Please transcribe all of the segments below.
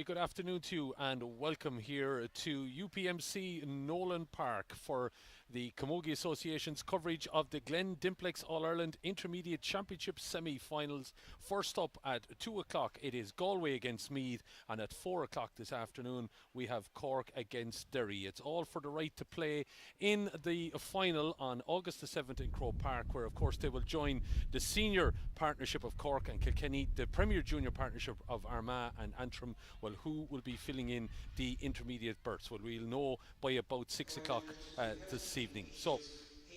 good afternoon to you and welcome here to UPMC Nolan Park for the Camogie Association's coverage of the Glen Dimplex All-Ireland Intermediate Championship semi-finals. First up at 2 o'clock it is Galway against Meath, and at 4 o'clock this afternoon we have Cork against Derry. It's all for the right to play in the final on August the 7th in Croke Park, where of course they will join the senior partnership of Cork and Kilkenny, the Premier Junior partnership of Armagh and Antrim. Well, who will be filling in the intermediate berths? Well, we'll know by about 6 o'clock this evening. So,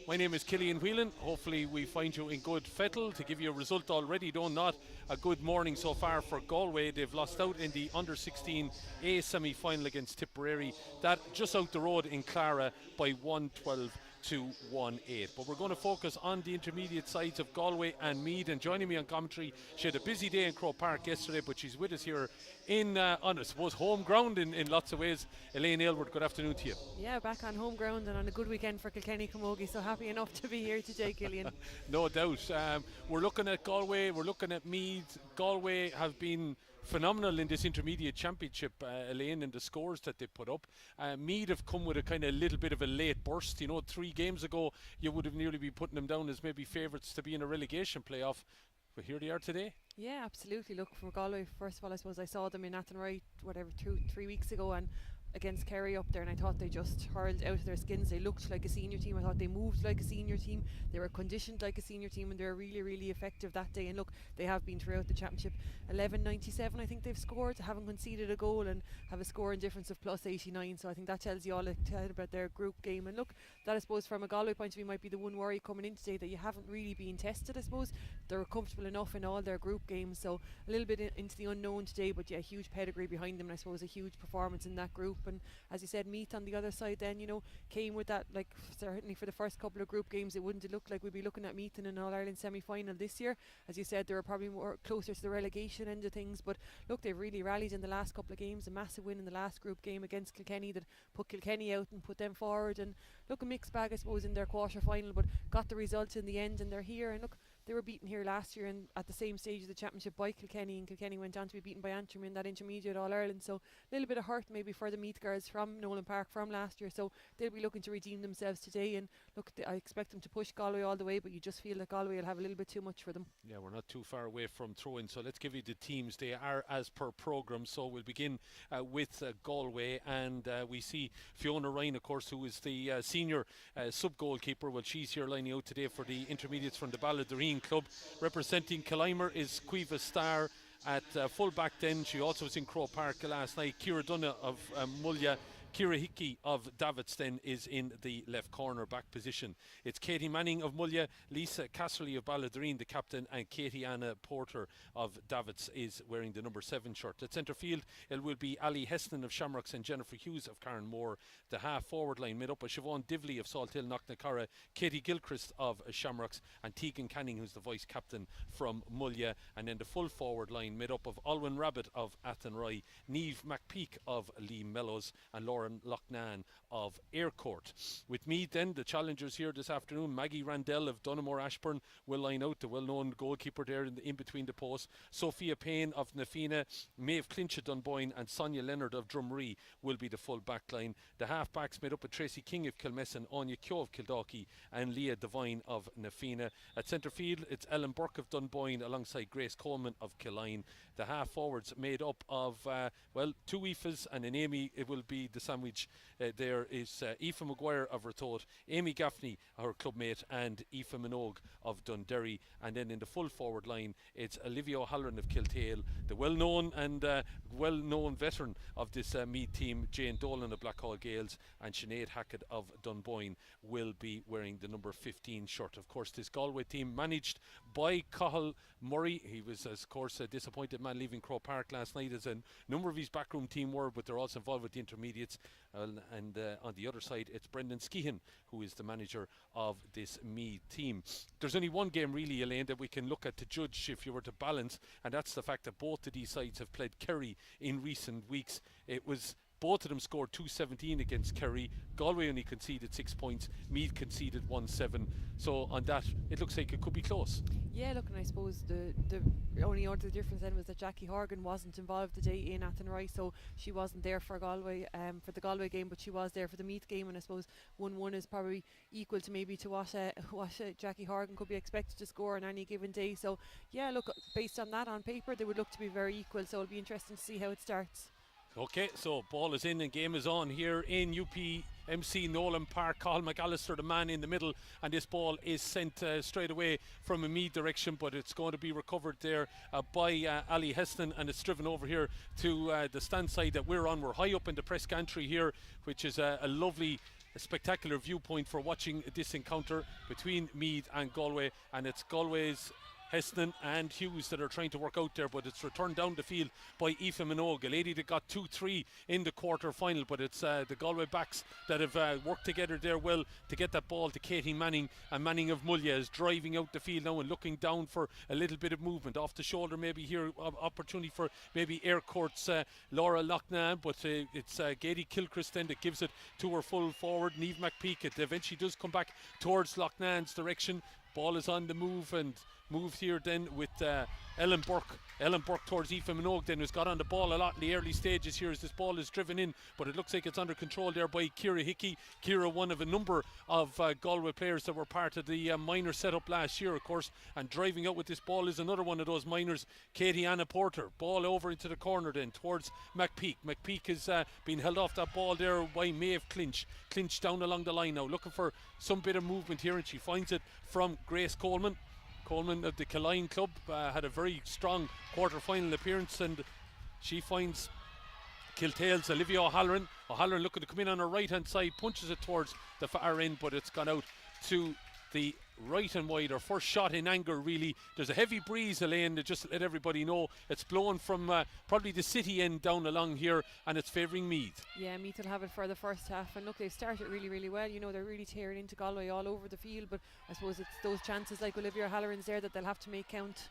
my name is Killian Whelan. Hopefully we find you in good fettle. To give you a result already, though not a good morning so far for Galway. They've lost out in the under-16 semi-final against Tipperary. That just out the road in Clara by 112 to 1-8. But we're going to focus on the intermediate sides of Galway and Meath. And joining me on commentary, she had a busy day in Croke Park yesterday, but she's with us here in, on I suppose, home ground in lots of ways. Elaine Aylward, good afternoon to you. Yeah, back on home ground and on a good weekend for Kilkenny Camogie, so happy enough to be here today, Killian. No doubt. We're looking at Galway, we're looking at Meath. Galway have been phenomenal in this intermediate championship, Elaine, in the scores that they put up. Meath have come with a kind of little bit of a late burst. You know, 3 games ago you would have nearly been putting them down as maybe favourites to be in a relegation playoff, but here they are today. Yeah, absolutely. Look, for Galway, first of all, I suppose I saw them in Athenry, whatever, 3 weeks ago, and against Kerry up there, and I thought they just hurled out of their skins. They looked like a senior team. I thought they moved like a senior team. They were conditioned like a senior team, and they were really, really effective that day. And look, they have been throughout the championship. 11.97 I think they've scored, haven't conceded a goal, and have a scoring difference of plus 89. So I think that tells you all about their group game. And look, that I suppose from a Galway point of view might be the one worry coming in today, that you haven't really been tested. I suppose they're comfortable enough in all their group games, so a little bit into the unknown today, but yeah, huge pedigree behind them, and I suppose a huge performance in that group. And as you said, Meath on the other side then, you know, came with that, like, certainly for the first couple of group games it wouldn't have looked like we'd be looking at Meath in an All-Ireland semi-final this year. As you said, they were probably more closer to the relegation end of things, but look, they've really rallied in the last couple of games. A massive win in the last group game against Kilkenny that put Kilkenny out and put them forward, and look, a mixed bag I suppose in their quarter final, but got the result in the end, and they're here. And look, they were beaten here last year and at the same stage of the championship by Kilkenny, and Kilkenny went on to be beaten by Antrim in that intermediate All-Ireland. So a little bit of hurt maybe for the Meath girls from Nolan Park from last year, so they'll be looking to redeem themselves today. And look, I expect them to push Galway all the way, but you just feel that Galway will have a little bit too much for them. Yeah, we're not too far away from throw-in, so let's give you the teams. They are as per programme, so we'll begin with Galway, and we see Fiona Ryan, of course, who is the senior sub-goalkeeper. Well, she's here lining out today for the intermediates from the Balladureen club. Representing Killimer is Cueva Starr. At full back then, she also was in Croke Park last night. Ciara Dunne of Mulla. Ciara Hickey of Davidston is in the left corner back position. It's Katie Manning of Mulla, Lisa Casserly of Balladureen, the captain, and Katie Anna Porter of Davids is wearing the number 7 shirt. At centre field, it will be Ali Heston of Shamrocks and Jennifer Hughes of Carnmore. The half forward line made up by Siobhan Divley of Salthill Knocknacarra, Katie Gilchrist of Shamrocks, and Tegan Canning, who's the vice captain from Mulla. And then the full forward line made up of Alwyn Rabbit of Athenry, Niamh McPeak of Lee Mellows, and Lauren Loughnane of Aircourt. With Meath then, the challengers here this afternoon, Maggie Randell of Donaghmore Ashburn will line out, the well-known goalkeeper there in between the posts. Sophia Payne of Nafina, Maeve Clinch of Dunboyne, and Sonia Leonard of Drumree will be the full back line. The half backs made up of Tracy King of Kilmessan, Anya Kyo of Kildalkey, and Leah Devine of Nafina. At centre field, it's Ellen Burke of Dunboyne alongside Grace Coleman of Killeen. The half forwards made up of 2 Aoifes and an Amy. It will be the sandwich. There is Aoife Maguire of Ratoath, Amy Gaffney, her clubmate, and Aoife Minogue of Dunderry. And then in the full forward line, it's Olivia O'Halloran of Kiltale, the well-known veteran of this Meath team, Jane Dolan of Blackhall Gales, and Sinead Hackett of Dunboyne will be wearing the number 15 shirt. Of course, this Galway team managed by Cathal Murray. He was, of course, a disappointed man leaving Croke Park last night, as a number of his backroom team were, but they're also involved with the intermediates. And on the other side, it's Brendan Skehan, who is the manager of this Meath team. There's only one game really, Elaine, that we can look at to judge if you were to balance, and that's the fact that both of these sides have played Kerry in recent weeks. It was Both of them scored 217 against Kerry. Galway only conceded 6 points. Meath conceded 1-7. So on that, it looks like it could be close. Yeah, look, and I suppose the only other difference then was that Jackie Horgan wasn't involved today in Athenry, so she wasn't there for Galway, for the Galway game, but she was there for the Meath game, and I suppose 1-1 is probably equal to maybe to what Jackie Horgan could be expected to score on any given day. So yeah, look, based on that, on paper, they would look to be very equal, so it'll be interesting to see how it starts. Okay, so ball is in and game is on here in UPMC Nolan Park. Cathal McAllister, the man in the middle, and this ball is sent straight away from a Meath direction, but it's going to be recovered there by Ali Heston, and it's driven over here to the stand side that we're on. We're high up in the press gantry here, which is a lovely, a spectacular viewpoint for watching this encounter between Meath and Galway, and it's Galway's Heston and Hughes that are trying to work out there, but it's returned down the field by Aoife Minogue, a lady that got 2-3 in the quarter final, but it's the Galway backs that have worked together there well to get that ball to Katie Manning, and Manning of Mullia is driving out the field now and looking down for a little bit of movement off the shoulder, maybe here opportunity for maybe Aircourt's Laura Loughnane, but it's Gady Kilchrist then that gives it to her full forward, Niamh McPeak. It eventually does come back towards Loughnane's direction. Ball is on the move and moved here then with Ellen Burke towards Aoife Minogue then, who's got on the ball a lot in the early stages here as this ball is driven in, but it looks like it's under control there by Ciara Hickey. Ciara, one of a number of Galway players that were part of the minor setup last year, of course, and driving out with this ball is another one of those minors, Katie Anna Porter. Ball over into the corner then towards McPeak. McPeak is being held off that ball there by Maeve Clinch down along the line now, looking for some bit of movement here, and she finds it from Grace Coleman of the Killeen club. Had a very strong quarter-final appearance, and she finds Kiltale's Olivia O'Halloran looking to come in on her right hand side, punches it towards the far end, but it's gone out to the right and wide. Her first shot in anger, really. There's a heavy breeze, Elaine, to just let everybody know. It's blowing from probably the city end down along here, and it's favouring Meath. Yeah, Meath will have it for the first half, and look, they've started really, really well. You know, they're really tearing into Galway all over the field, but I suppose it's those chances like Olivia O'Halloran's there that they'll have to make count.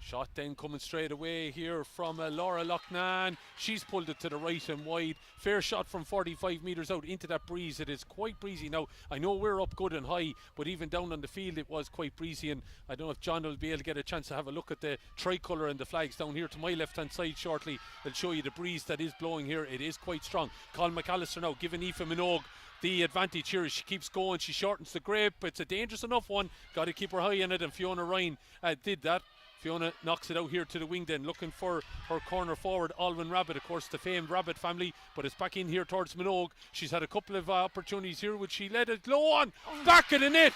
Shot then coming straight away here from Laura Loughnane. She's pulled it to the right and wide. Fair shot from 45 metres out into that breeze. It is quite breezy now. I know we're up good and high, but even down on the field it was quite breezy, and I don't know if John will be able to get a chance to have a look at the tricolour and the flags down here to my left hand side shortly. They'll show you the breeze that is blowing here. It is quite strong. Cathal McAllister now giving Aoife Minogue the advantage here. She keeps going, she shortens the grip. It's a dangerous enough one, got to keep her high in it, and Fiona Ryan did that. Fiona knocks it out here to the wing then, looking for her corner forward, Alwyn Rabbit, of course, the famed Rabbit family, but it's back in here towards Minogue. She's had a couple of opportunities here, which she let it low on, back of the net.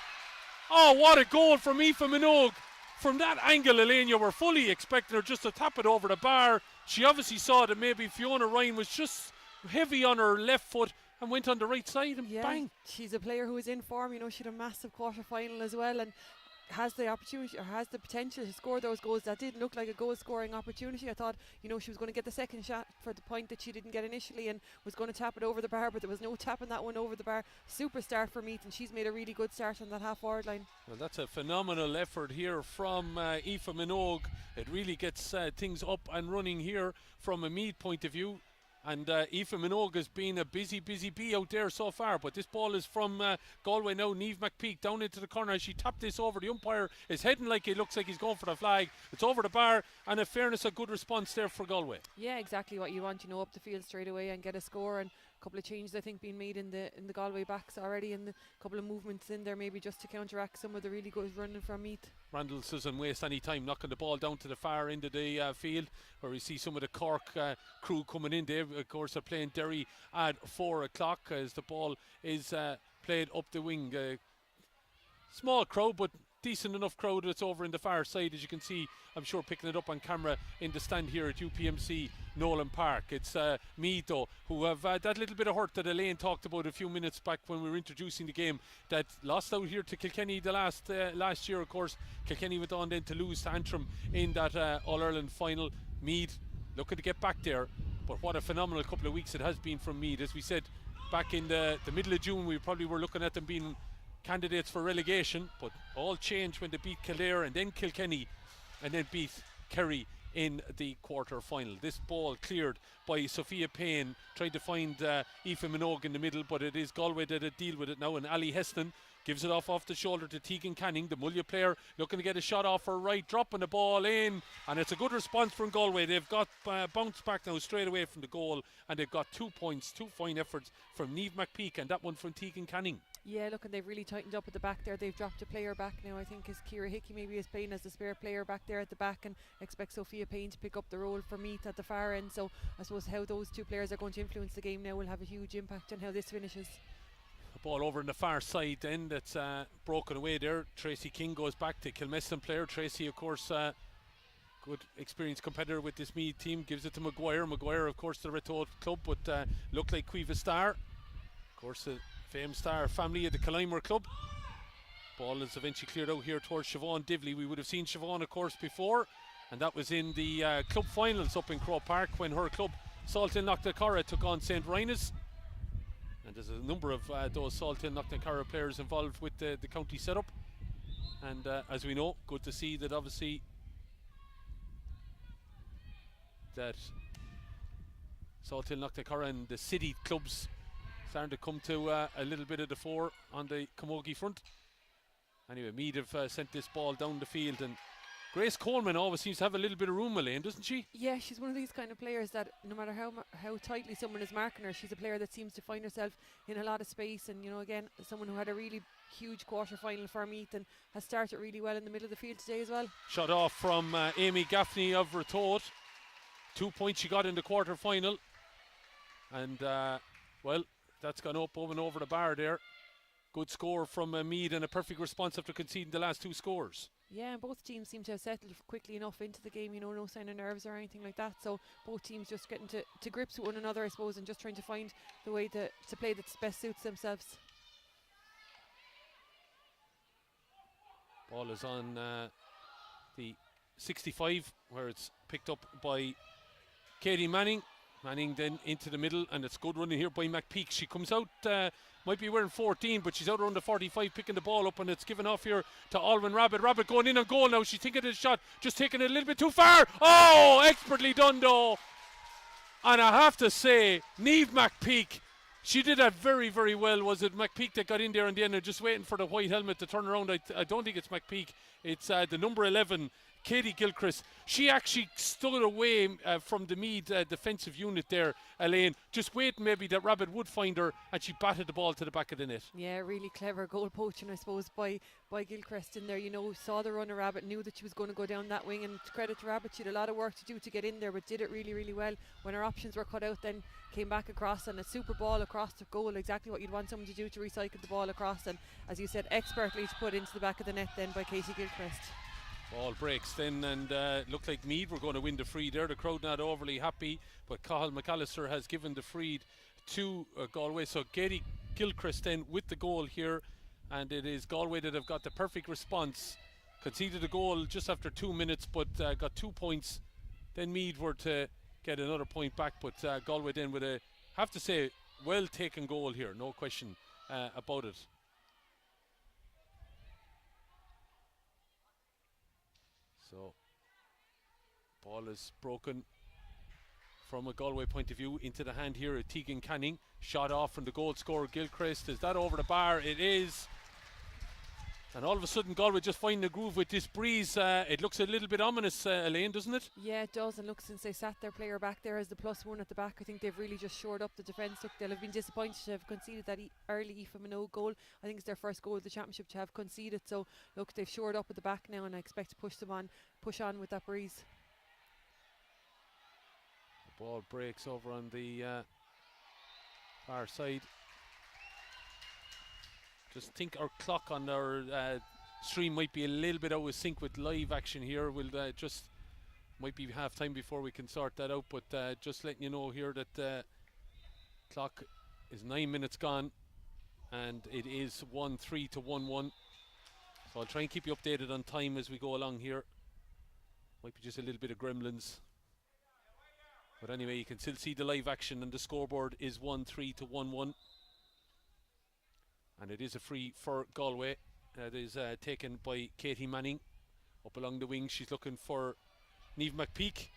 Oh, what a goal from Aoife Minogue. From that angle, Elaine, you were fully expecting her just to tap it over the bar. She obviously saw that maybe Fiona Ryan was just heavy on her left foot and went on the right side, and bang. She's a player who is in form. You know, she had a massive quarter final as well, and has the opportunity or has the potential to score those goals. That didn't look like a goal scoring opportunity. I thought, you know, she was going to get the second shot for the point that she didn't get initially, and was going to tap it over the bar, but there was no tapping that one over the bar. Superstar for Meath, and she's made a really good start on that half forward line. Well, that's a phenomenal effort here from Aoife Minogue. It really gets things up and running here from a Meath point of view. And Aoife Minogue has been a busy bee out there so far. But this ball is from Galway now. Niamh McPeak down into the corner. As she tapped this over, the umpire is heading like it looks like he's going for the flag. It's over the bar, and in fairness, a good response there for Galway. Yeah, exactly what you want. You know, up the field straight away and get a score. And a couple of changes, I think, being made in the Galway backs already, and a couple of movements in there maybe just to counteract some of the really good running from Meath. Randall doesn't waste any time knocking the ball down to the far end of the field, where we see some of the Cork crew coming in. They, of course, are playing Derry at 4 o'clock as the ball is played up the wing. Small crowd, but decent enough crowd that's over in the far side, as you can see. I'm sure picking it up on camera in the stand here at UPMC Nolan Park. It's Meath, though, who have that little bit of hurt that Elaine talked about a few minutes back when we were introducing the game, that lost out here to Kilkenny the last year. Of course, Kilkenny went on then to lose to Antrim in that All-Ireland final. Meath looking to get back there, but what a phenomenal couple of weeks it has been from Meath. As we said back in the middle of June, we probably were looking at them being candidates for relegation, but all changed when they beat Kildare and then Kilkenny and then beat Kerry in the quarter final. This ball cleared by Sophia Payne, tried to find Aoife Minogue in the middle, but it is Galway that deal with it now, and Ali Heston gives it off the shoulder to Tegan Canning, the Mulla player, looking to get a shot off her right, dropping the ball in, and it's a good response from Galway. They've got bounced back now straight away from the goal, and they've got 2 points, 2 fine efforts from Niamh McPeak, and that one from Tegan Canning. Yeah, look, and they've really tightened up at the back there. They've dropped a player back now. I think is Ciara Hickey maybe is playing as the spare player back there at the back, and expect Sophia Payne to pick up the role for Meath at the far end. So I suppose how those two players are going to influence the game now will have a huge impact on how this finishes. Ball over on the far side then, that's broken away there. Tracy King goes back to Kilmeston player. Tracy, of course, good experienced competitor with this Meath team, gives it to Maguire. Maguire, of course, the Retold club, but looked like Cueva Star, of course, the famed Star family of the Climber club. Ball is eventually cleared out here towards Siobhan Divley. We would have seen Siobhan, of course, before, and that was in the club finals up in Croke Park when her club, Salthill Knocknacarra, took on St. Rynagh's. And there's a number of those Salthill Knocknacarra players involved with the county setup. And as we know, good to see that obviously that Salthill Knocknacarra and the city clubs starting to come to a little bit of the fore on the Camogie front. Anyway, Meath have sent this ball down the field, and Grace Coleman always seems to have a little bit of room, Elaine, doesn't she? Yeah, she's one of these kind of players that no matter how tightly someone is marking her, she's a player that seems to find herself in a lot of space. And, you know, again, someone who had a really huge quarter-final for Meath and has started really well in the middle of the field today as well. Shot off from Amy Gaffney of Retold. 2 points she got in the quarter-final. And, well, that's gone up and over the bar there. Good score from Meath, and a perfect response after conceding the last two scores. Yeah, and both teams seem to have settled quickly enough into the game, you know, no sign of nerves or anything like that. So both teams just getting to grips with one another, I suppose, and just trying to find the way to play that best suits themselves. Ball is on the 65, where it's picked up by Katie Manning. Manning then into the middle, and it's good running here by McPeak. She comes out, might be wearing 14, but she's out around the 45 picking the ball up, and it's given off here to Alwyn Rabbit. Rabbit going in on goal now. She's thinking of the shot, just taking it a little bit too far. Oh, expertly done though. And I have to say, Niamh McPeak, she did that very, very well. Was it McPeak that got in there in the end and just waiting for the white helmet to turn around? I don't think it's McPeak. It's the number 11, Katie Gilchrist. She actually stood away from the Meath defensive unit there, Elaine, just waiting maybe that Rabbit would find her, and she batted the ball to the back of the net. Yeah, really clever goal poaching, I suppose, by Gilchrist in there. You know, saw the runner Rabbit, knew that she was going to go down that wing, and credit to Rabbit, she had a lot of work to do to get in there, but did it really, really well. When her options were cut out, then came back across, and a super ball across the goal, exactly what you'd want someone to do, to recycle the ball across, and as you said, expertly to put into the back of the net then by Katie Gilchrist. Ball breaks then, and looked like Meath were going to win the free there. The crowd not overly happy, but Cathal McAllister has given the free to Galway. So Katie Gilchrist then with the goal here, and it is Galway that have got the perfect response. Conceded a goal just after 2 minutes, but got 2 points. Then Meath were to get another point back, but Galway then with a, have to say, well taken goal here, no question about it. So, ball is broken from a Galway point of view into the hand here of Tegan Canning. Shot off from the goal scorer Gilchrist. Is that over the bar? It is. And all of a sudden Galway just finding the groove with this breeze. It looks a little bit ominous, Elaine, doesn't it? Yeah, it does. And look, since they sat their player back there as the +1 at the back, I think they've really just shored up the defence. Look, they'll have been disappointed to have conceded that early Aoife Minogue goal. I think it's their first goal of the championship to have conceded. So look, they've shored up at the back now, and I expect to push on with that breeze. The ball breaks over on the far side. Just think our clock on our stream might be a little bit out of sync with live action here. We'll just might be half time before we can sort that out, but just letting you know here that clock is 9 minutes gone, and it is 1-3 to 1-1. So I'll try and keep you updated on time as we go along here. Might be just a little bit of gremlins, but anyway, you can still see the live action, and the scoreboard is 1-3 to 1-1. And it is a free for Galway. That is taken by Katie Manning up along the wing. She's looking for Niamh McPeak.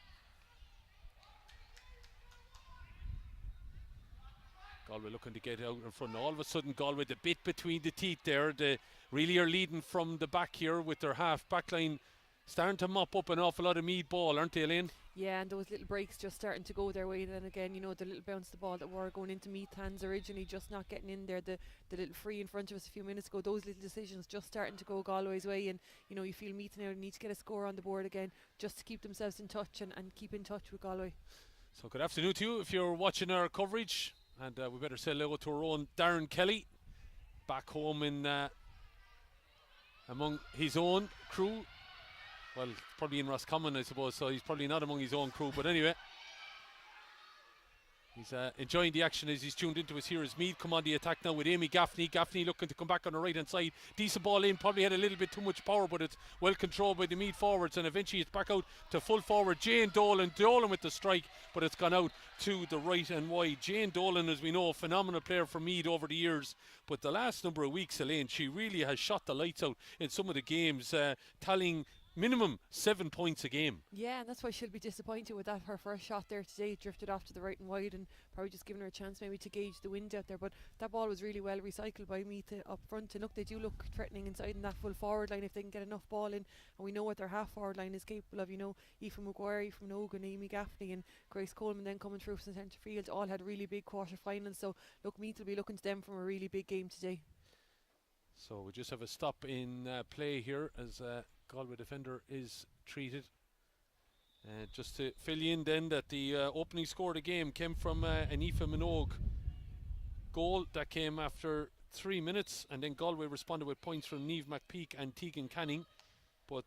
Galway looking to get out in front. All of a sudden, Galway, the bit between the teeth there, they really are leading from the back here with their half back line starting to mop up an awful lot of Meath ball, aren't they, Elaine? Yeah, and those little breaks just starting to go their way. Then again, you know, the little bounce the ball that were going into Meath hands originally, just not getting in there. The little free in front of us a few minutes ago, those little decisions just starting to go Galway's way. And, you know, you feel Meath now need to get a score on the board again just to keep themselves in touch and keep in touch with Galway. So good afternoon to you if you're watching our coverage. And we better say hello to our own Darren Kelly, back home in among his own crew. Well, probably in Roscommon, I suppose, so he's probably not among his own crew. But anyway, he's enjoying the action as he's tuned into us here as Meath come on the attack now with Amy Gaffney. Gaffney looking to come back on the right hand side. Decent ball in, probably had a little bit too much power, but it's well controlled by the Meath forwards, and eventually it's back out to full forward Jane Dolan. Dolan with the strike, but it's gone out to the right and wide. Jane Dolan, as we know, a phenomenal player for Meath over the years, but the last number of weeks, Elaine, she really has shot the lights out in some of the games, tallying minimum 7 points a game. Yeah, and that's why she'll be disappointed with that. Her first shot there today drifted off to the right and wide, and probably just giving her a chance maybe to gauge the wind out there. But that ball was really well recycled by Meath up front. And look, they do look threatening inside in that full forward line if they can get enough ball in. And we know what their half forward line is capable of. You know, Aoife Maguire, Aoife Nogan, Amy Gaffney, and Grace Coleman then coming through from centre field all had really big quarter finals. So look, Meath will be looking to them from a really big game today. So we just have a stop in play here as Galway defender is treated. Just to fill you in then that the opening score of the game came from an Aoife Minogue goal that came after 3 minutes, and then Galway responded with points from Niamh McPeak and Tegan Canning, but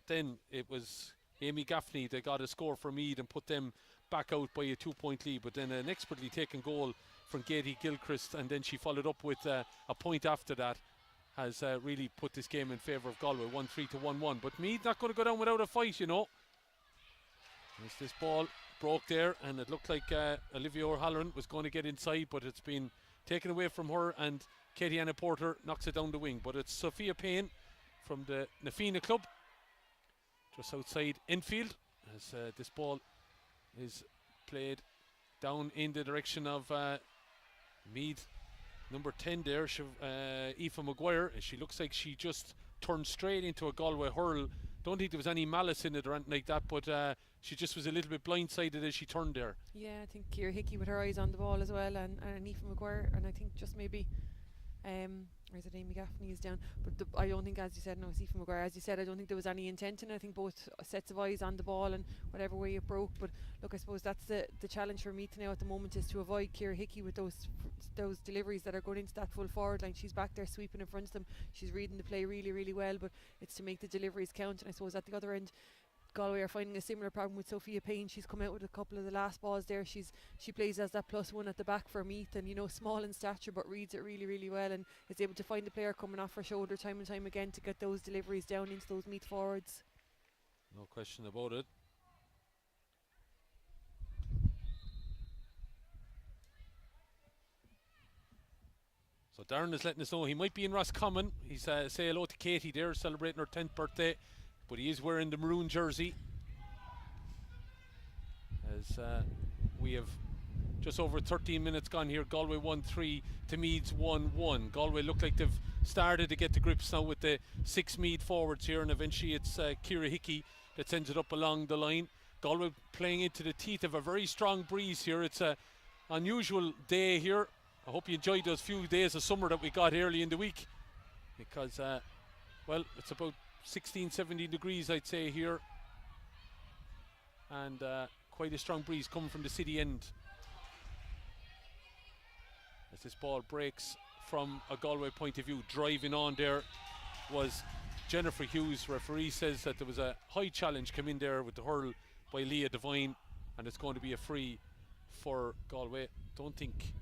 then it was Amy Gaffney that got a score for Meath and put them back out by a 2-point lead. But then an expertly taken goal from Katie Gilchrist, and then she followed up with a point after that, has really put this game in favour of Galway, 1-3 to 1-1. But Meath not going to go down without a fight, you know. As this ball broke there, and it looked like Olivia O'Halloran was going to get inside, but it's been taken away from her, and Katie Anna Porter knocks it down the wing. But it's Sophia Payne from the Nafina club, just outside Enfield, as this ball is played down in the direction of Meath. Number 10 there, Aoife Maguire, and she looks like she just turned straight into a Galway hurl. Don't think there was any malice in it or anything like that, but she just was a little bit blindsided as she turned there. Yeah, I think Ciara Hickey with her eyes on the ball as well, and Aoife Maguire, and I think just maybe or is it Amy Gaffney is down, but I don't think, as you said, no, it's Aoife Maguire, as you said, I don't think there was any intent in it. I think both sets of eyes on the ball and whatever way it broke. But look, I suppose that's the challenge for Meath now at the moment, is to avoid Ciara Hickey with those deliveries that are going into that full forward line. She's back there sweeping in front of them, she's reading the play really, really well, but it's to make the deliveries count. And I suppose at the other end, Galway are finding a similar problem with Sophia Payne. She's come out with a couple of the last balls there. She plays as that +1 at the back for Meath, and you know, small in stature but reads it really, really well, and is able to find the player coming off her shoulder time and time again to get those deliveries down into those Meath forwards. No question about it. So Darren is letting us know he might be in Roscommon. He's say hello to Katie there, celebrating her 10th birthday, but he is wearing the maroon jersey. As we have just over 13 minutes gone here. Galway 1-3 to Meath's 1-1. Galway look like they've started to get to grips now with the 6 Meath forwards here, and eventually it's Ciara Hickey that sends it up along the line. Galway playing into the teeth of a very strong breeze here. It's a unusual day here. I hope you enjoyed those few days of summer that we got early in the week, because well, it's about 16-17 degrees I'd say here, and quite a strong breeze coming from the city end. As this ball breaks from a Galway point of view, driving on there was Jennifer Hughes. Referee says that there was a high challenge come in there with the hurl by Leah Devine, and it's going to be a free for Galway. Don't think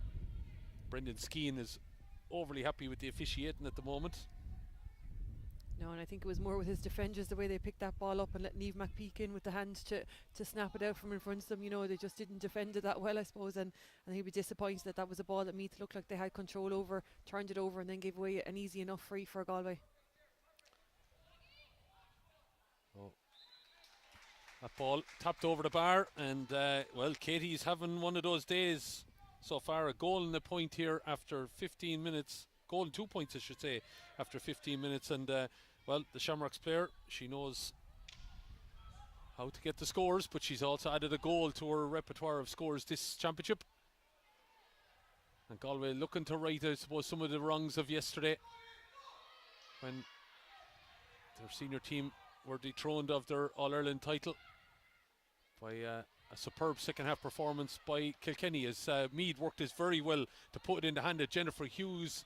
Brendan Skeen is overly happy with the officiating at the moment. No, and I think it was more with his defenders, the way they picked that ball up and let Niamh McPeak in with the hands to snap it out from in front of them. You know, they just didn't defend it that well, I suppose, and he'd be disappointed that that was a ball that Meath looked like they had control over, turned it over and then gave away an easy enough free for Galway. Oh, That ball tapped over the bar, and well, Katie's having one of those days so far. A goal and a point here after 15 minutes. Goal and 2 points, I should say, after 15 minutes. And well, the Shamrocks player, she knows how to get the scores, but she's also added a goal to her repertoire of scores this championship. And Galway looking to right, I suppose, some of the wrongs of yesterday when their senior team were dethroned of their All-Ireland title by a superb second half performance by Kilkenny, as Meath worked this very well to put it in the hand of Jennifer Hughes,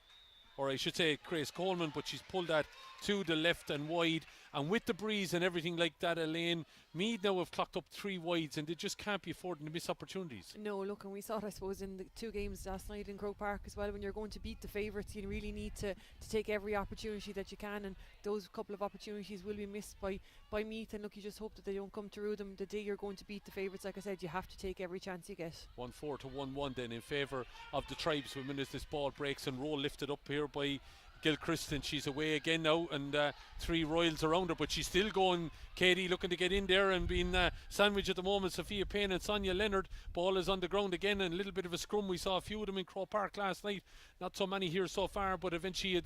or I should say Grace Coleman, but she's pulled that to the left and wide. And with the breeze and everything like that, Elaine, Meath now have clocked up 3 wides, and they just can't be affording to miss opportunities. No, look, and we saw it, I suppose, in the 2 games last night in Croke Park as well. When you're going to beat the favourites, you really need to take every opportunity that you can, and those couple of opportunities will be missed by Meath. And look, you just hope that they don't come through them the day you're going to beat the favourites. Like I said, you have to take every chance you get. 1-4 to 1-1 then in favour of the Tribeswomen as this ball breaks and roll lifted up here by Gilchrist, and she's away again now, and 3 Royals around her, but she's still going. Katie looking to get in there and being sandwiched at the moment. Sophia Payne and Sonia Leonard. Ball is on the ground again, and a little bit of a scrum. We saw a few of them in Croke Park last night, not so many here so far, but eventually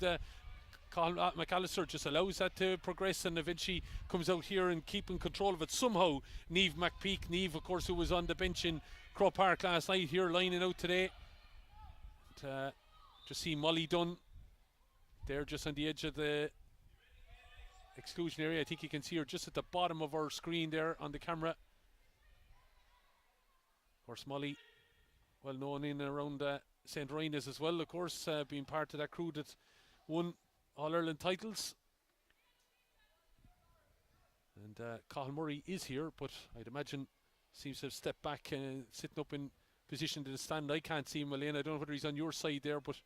Colin McAllister just allows that to progress, and eventually comes out here and keeping control of it somehow. Niamh McPeak, Niamh of course, who was on the bench in Croke Park last night, here lining out today. And, just see Molly Dunn there just on the edge of the exclusion area. I think you can see her just at the bottom of our screen there on the camera. Of course, Molly, well known in and around St. Ryan's as well, of course, being part of that crew that won All-Ireland titles. And Cathal Murray is here, but I'd imagine seems to have stepped back and sitting up in position to the stand. I can't see him, Elaine. I don't know whether he's on your side there, but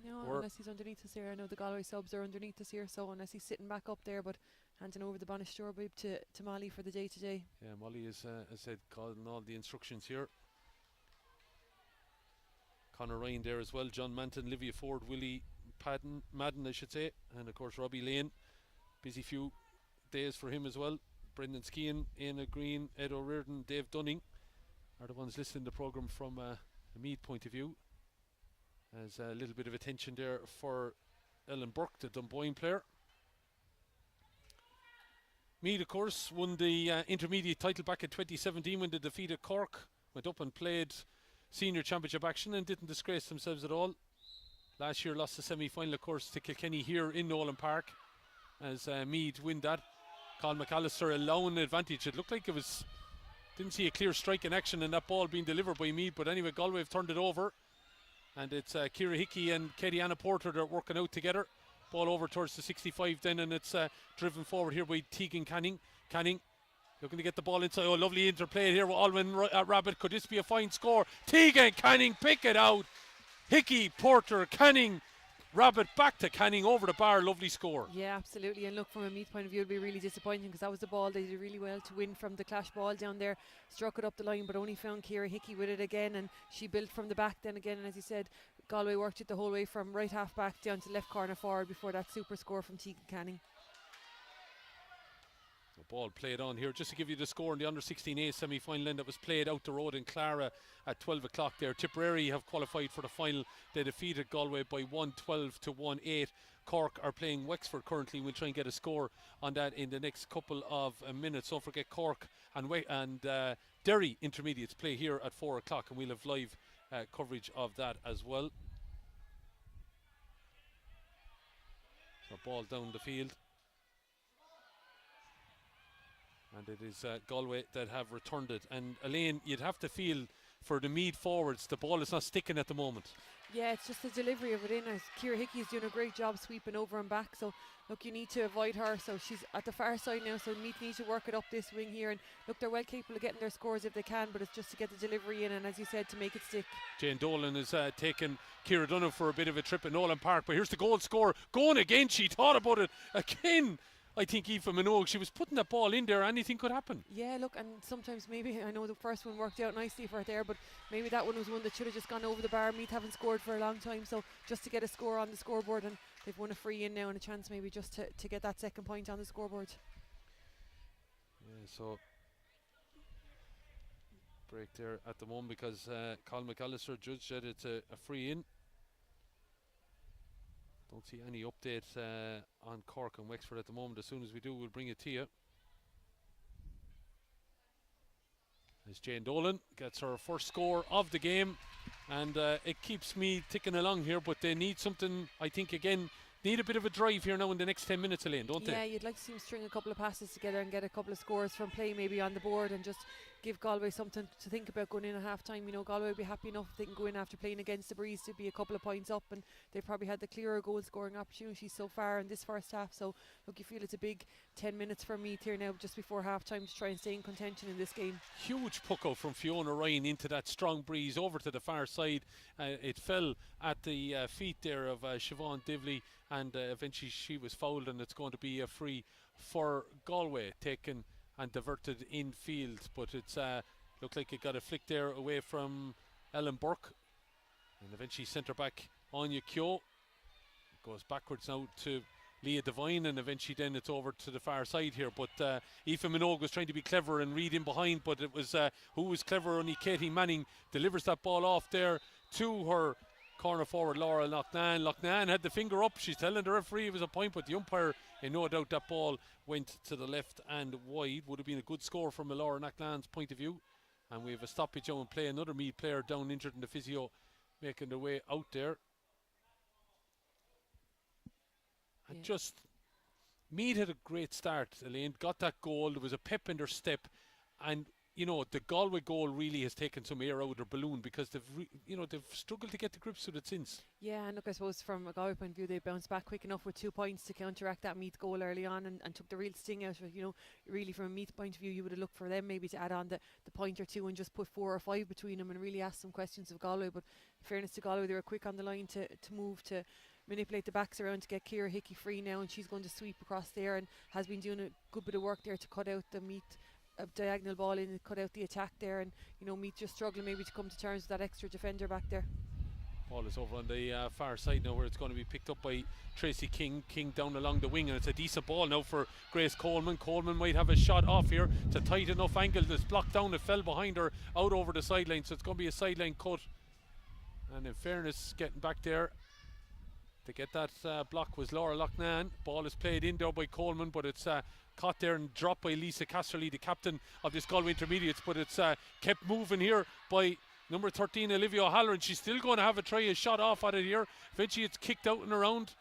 no, unless he's underneath us here. I know the Galway subs are underneath us here, so unless he's sitting back up there, but handing over the Bannister bib to Molly for the day-to-day. Yeah, Molly is, as I said, calling all the instructions here. Conor Ryan there as well, John Manton, Livia Ford, Willie Madden, I should say, and of course Robbie Lane. Busy few days for him as well. Brendan Skean, Aina Green, Ed O'Riordan, Dave Dunning are the ones listening to the programme from a Meath point of view. There's a little bit of attention there for Ellen Burke, the Dunboyne player. Meath, of course, won the intermediate title back in 2017 when they defeated Cork. Went up and played senior championship action and didn't disgrace themselves at all. Last year lost the semi-final, of course, to Kilkenny here in Nolan Park as Meath win that. Colin McAllister allowing the advantage. It looked like it was, didn't see a clear strike in action and that ball being delivered by Meath, but anyway, Galway have turned it over. And it's Ciara Hickey and Katie Anna Porter that are working out together. Ball over towards the 65 then, and it's driven forward here by Tegan Canning. Canning looking to get the ball inside. Oh, lovely interplay here with Alwyn Rabbit. Could this be a fine score? Tegan Canning pick it out. Hickey, Porter, Canning, Rabbit back to Canning over the bar. Lovely score. Yeah, absolutely. And look, from a Meath point of view, it'll be really disappointing because that was the ball they did really well to win from the clash ball down there. Struck it up the line, but only found Ciara Hickey with it again, and she built from the back then again. And as you said, Galway worked it the whole way from right half back down to left corner forward before that super score from Tegan Canning. The ball played on here just to give you the score in the under 16A semi-final end that was played out the road in Clara at 12 o'clock there. Tipperary have qualified for the final. They defeated Galway by 1-12 to 1-8. Cork are playing Wexford currently. We'll try and get a score on that in the next couple of minutes. Don't forget Cork and Derry intermediates play here at 4 o'clock, and we'll have live coverage of that as well. So ball down the field. And it is Galway that have returned it. And Elaine, you'd have to feel for the Meath forwards, the ball is not sticking at the moment. Yeah, it's just the delivery of it in. As Ciara Hickey is doing a great job sweeping over and back. So, look, you need to avoid her. So she's at the far side now. So Meath need to work it up this wing here. And look, they're well capable of getting their scores if they can. But it's just to get the delivery in. And as you said, to make it stick. Jane Dolan is taking Ciara Dunham for a bit of a trip at Nolan Park. But here's the goal scorer. Going again. She thought about it again. I think Aoife Minogue, she was putting that ball in there, anything could happen. Yeah, look, and sometimes maybe, I know the first one worked out nicely for her there, but maybe that one was one that should have just gone over the bar. Meath haven't scored for a long time, so just to get a score on the scoreboard, and they've won a free in now and a chance maybe just to get that second point on the scoreboard. Yeah, so break there at the moment because Colin McAllister judged that it's a free in. Don't see any update on Cork and Wexford at the moment. As soon as we do, we'll bring it to you. As Jane Dolan gets her first score of the game, and it keeps me ticking along here, but they need something, I think, again, need a bit of a drive here now in the next 10 minutes, Elaine, don't they? Yeah, you'd like to see them string a couple of passes together and get a couple of scores from play maybe on the board and just give Galway something to think about going in at half time. You know, Galway will be happy enough if they can go in after playing against the Breeze to be a couple of points up, and they've probably had the clearer goal scoring opportunities so far in this first half. So look, you feel it's a big 10 minutes for Meath here now just before half time to try and stay in contention in this game. Huge puck out from Fiona Ryan into that strong breeze over to the far side. It fell at the feet there of Siobhan Divley, and eventually she was fouled, and it's going to be a free for Galway, taken and diverted infield, but it's looked like it got a flick there away from Ellen Burke, and eventually centre back Anya Kyo goes backwards now to Leah Devine, and eventually then it's over to the far side here, but Aoife Minogue was trying to be clever and read in behind, but it was who was clever, only Katie Manning delivers that ball off there to her corner forward Laura Loughnane. Loughnane had the finger up, she's telling the referee it was a point, but the umpire, in no doubt that ball went to the left and wide. Would have been a good score from Laura Loughlane's point of view, and we have a stoppage out and play. Another Meath player down injured in the physio making their way out there. And just Meath had a great start, Elaine, got that goal, there was a pep in their step, and you know, the Galway goal really has taken some air out of their balloon because they've struggled to get to grips with it since. Yeah, and look, I suppose from a Galway point of view, they bounced back quick enough with 2 points to counteract that Meath goal early on and took the real sting out of it. You know, really from a Meath point of view, you would have looked for them maybe to add on the point or two and just put 4 or 5 between them and really ask some questions of Galway. But in fairness to Galway, they were quick on the line to move to manipulate the backs around to get Ciara Hickey free now, and she's going to sweep across there and has been doing a good bit of work there to cut out the Meath a diagonal ball in and cut out the attack there, and you know, Meath just struggling maybe to come to terms with that extra defender back there. Ball is over on the far side now, where it's going to be picked up by Tracy King down along the wing, and it's a decent ball now for Grace Coleman. Coleman might have a shot off here. It's a tight enough angle that's blocked down. It fell behind her out over the sideline, so it's going to be a sideline cut, and in fairness, getting back there to get that block was Laura Loughnane. Ball is played in there by Coleman, but it's caught there and dropped by Lisa Casterly, the captain of this Galway Intermediates, but it's kept moving here by number 13 Olivia O'Halloran. She's still going to have a shot off at it here. Eventually it's kicked out and around.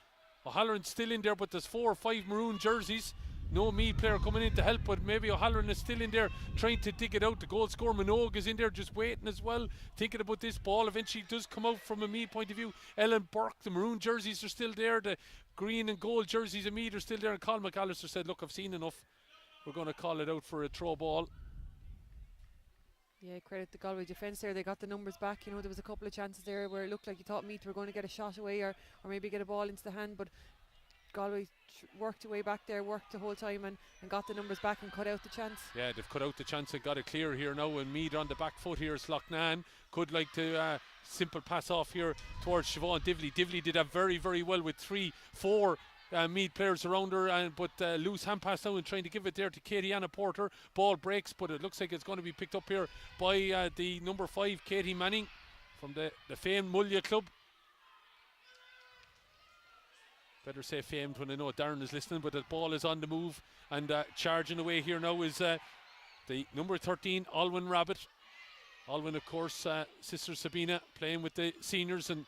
O'Halloran's still in there, but there's 4 or 5 maroon jerseys. No Meath player coming in to help, but maybe O'Halloran is still in there trying to dig it out. The goal scorer Minogue is in there just waiting as well, thinking about this ball. Eventually does come out from a Meath point of view. Ellen Burke, the maroon jerseys are still there, the green and gold jerseys of Meath are still there, and Colin McAllister said, look, I've seen enough, we're going to call it out for a throw ball. Yeah, credit the Galway defence there. They got the numbers back. You know, there was a couple of chances there where it looked like you thought Meath were going to get a shot away or maybe get a ball into the hand, but Galway worked away back there, worked the whole time and got the numbers back and cut out the chance. Yeah, they've cut out the chance and got it clear here now, and Meath on the back foot here is Loughnane. Could like to simple pass off here towards Siobhan Divley. Divley did that very, very well with 3-4 Meath players around her, but loose hand pass now and trying to give it there to Katie Anna Porter. Ball breaks, but it looks like it's going to be picked up here by the number 5 Katie Manning from the famed Mullia club. Better say famed when I know Darren is listening, but the ball is on the move, and charging away here now is the number 13 Alwyn Rabbit. Alwyn, of course, sister Sabina playing with the seniors, and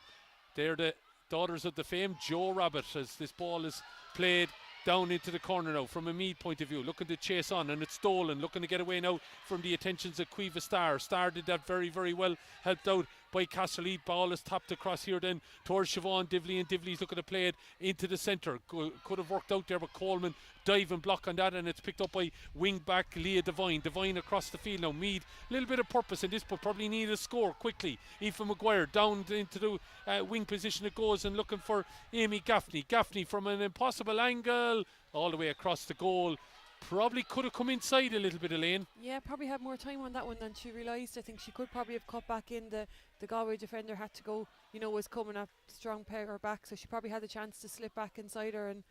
they're the daughters of the famed Joe Rabbit, as this ball is played down into the corner now from a Meath point of view, looking to chase on, and it's stolen, looking to get away now from the attentions of Cueva Starr. Starr did that very, very well, helped out by Casterly. Ball is tapped across here then towards Siobhan Divley, and Divley's looking to play it into the centre. Could have worked out there, but Coleman dive and block on that, and it's picked up by wing back Leah Devine. Devine across the field now. Meath, a little bit of purpose in this, but probably need a score quickly. Aoife Maguire down into the wing position it goes, and looking for Amy Gaffney. Gaffney from an impossible angle all the way across the goal. Probably could have come inside a little bit, Elaine. Yeah, probably had more time on that one than she realised. I think she could probably have cut back in. The Galway defender had to go, you know, was coming up strong pair back, so she probably had the chance to slip back inside her, and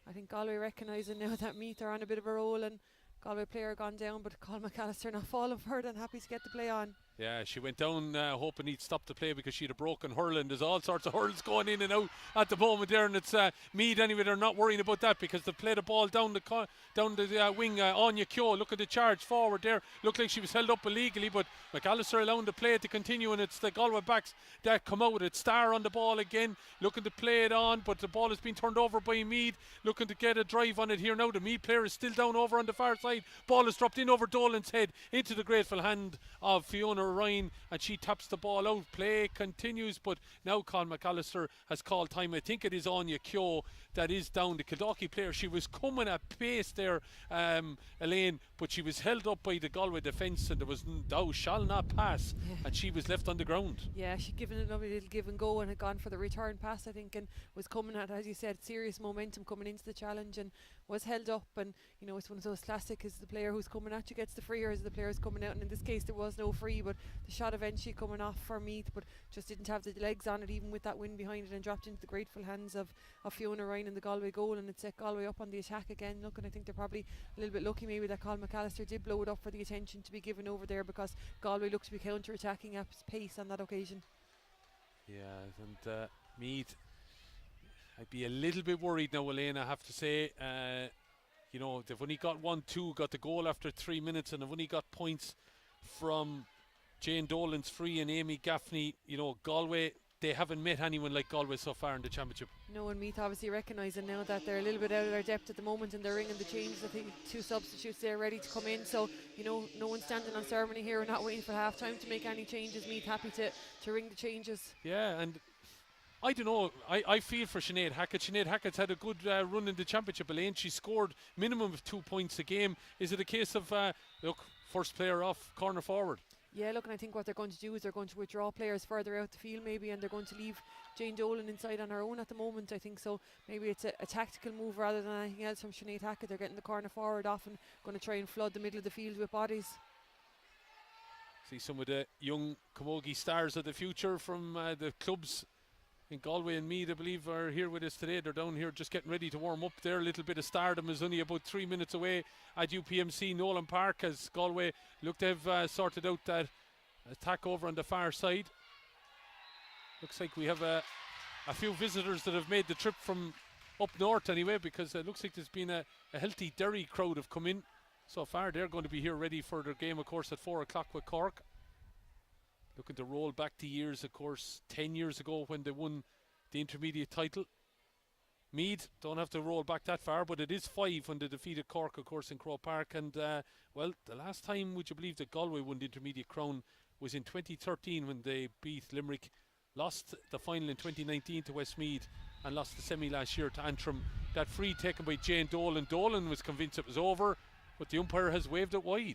I think Galway recognising now that Meath are on a bit of a roll and Galway player gone down, but Colin McAllister not falling for it and happy to get the play on. Yeah, she went down hoping he'd stop the play because she'd a broken hurl, and there's all sorts of hurls going in and out at the moment there, and it's Meath anyway. They're not worrying about that because they play the ball down the wing. Anya Kyo, look at the charge forward there. Looked like she was held up illegally, but McAllister allowing the play to continue, and it's the Galway backs that come out. It's Starr on the ball again, looking to play it on, but the ball has been turned over by Meath, looking to get a drive on it here now. The Meath player is still down over on the far side. Ball is dropped in over Dolan's head into the grateful hand of Fiona Ryan, and she taps the ball out. Play continues, but now Colin McAllister has called time. I think it is Anya Kyo that is down, the Kildalkey player. She was coming at pace there, Elaine, but she was held up by the Galway defence, and there was thou shall not pass, and she was left on the ground. Yeah, she'd given it a lovely little give and go and had gone for the return pass, I think, and was coming at, as you said, serious momentum coming into the challenge, and was held up. And you know, it's one of those classic, is the player who's coming at you gets the free, or is the player who's coming out, and in this case there was no free, but the shot eventually coming off for Meath, but just didn't have the legs on it even with that wind behind it, and dropped into the grateful hands of Fiona Ryan in the Galway goal, and it set Galway up on the attack again. Look, and I think they're probably a little bit lucky maybe that Colin McAllister did blow it up for the attention to be given over there, because Galway looked to be counter-attacking at pace on that occasion. Yeah, and Meath, I'd be a little bit worried now, Elaine, I have to say. You know, they've only got 1-2, got the goal after 3 minutes, and they've only got points from Jane Dolan's free and Amy Gaffney. You know, Galway, they haven't met anyone like Galway so far in the championship. No, and Meath obviously recognising now that they're a little bit out of their depth at the moment, and they're ringing the changes. I think 2 substitutes there ready to come in, so you know, no one's standing on ceremony here. We're not waiting for half time to make any changes. Meath happy to ring the changes. Yeah, and I don't know, I feel for Sinead Hackett. Sinead Hackett's had a good run in the championship, Elaine. She scored minimum of 2 points a game. Is it a case of look, first player off, corner forward? Yeah, look, and I think what they're going to do is they're going to withdraw players further out the field maybe, and they're going to leave Jane Dolan inside on her own at the moment, I think. So maybe it's a tactical move rather than anything else from Sinead Hackett. They're getting the corner forward off and going to try and flood the middle of the field with bodies. See some of the young camogie stars of the future from the clubs in Galway and Meath, I believe, are here with us today. They're down here just getting ready to warm up there. A little bit of stardom is only about 3 minutes away at UPMC Nolan Park, as Galway look to have sorted out that attack over on the far side. Looks like we have a few visitors that have made the trip from up north anyway, because it looks like there's been a healthy Derry crowd have come in so far. They're going to be here ready for their game, of course, at 4 o'clock with Cork. Looking to roll back to years, of course, 10 years ago when they won the intermediate title. Meath don't have to roll back that far, but it is 5 when they defeated Cork, of course, in Croke Park. And, well, the last time, would you believe, that Galway won the intermediate crown was in 2013 when they beat Limerick, lost the final in 2019 to Westmeath, and lost the semi last year to Antrim. That free taken by Jane Dolan. Dolan was convinced it was over, but the umpire has waved it wide.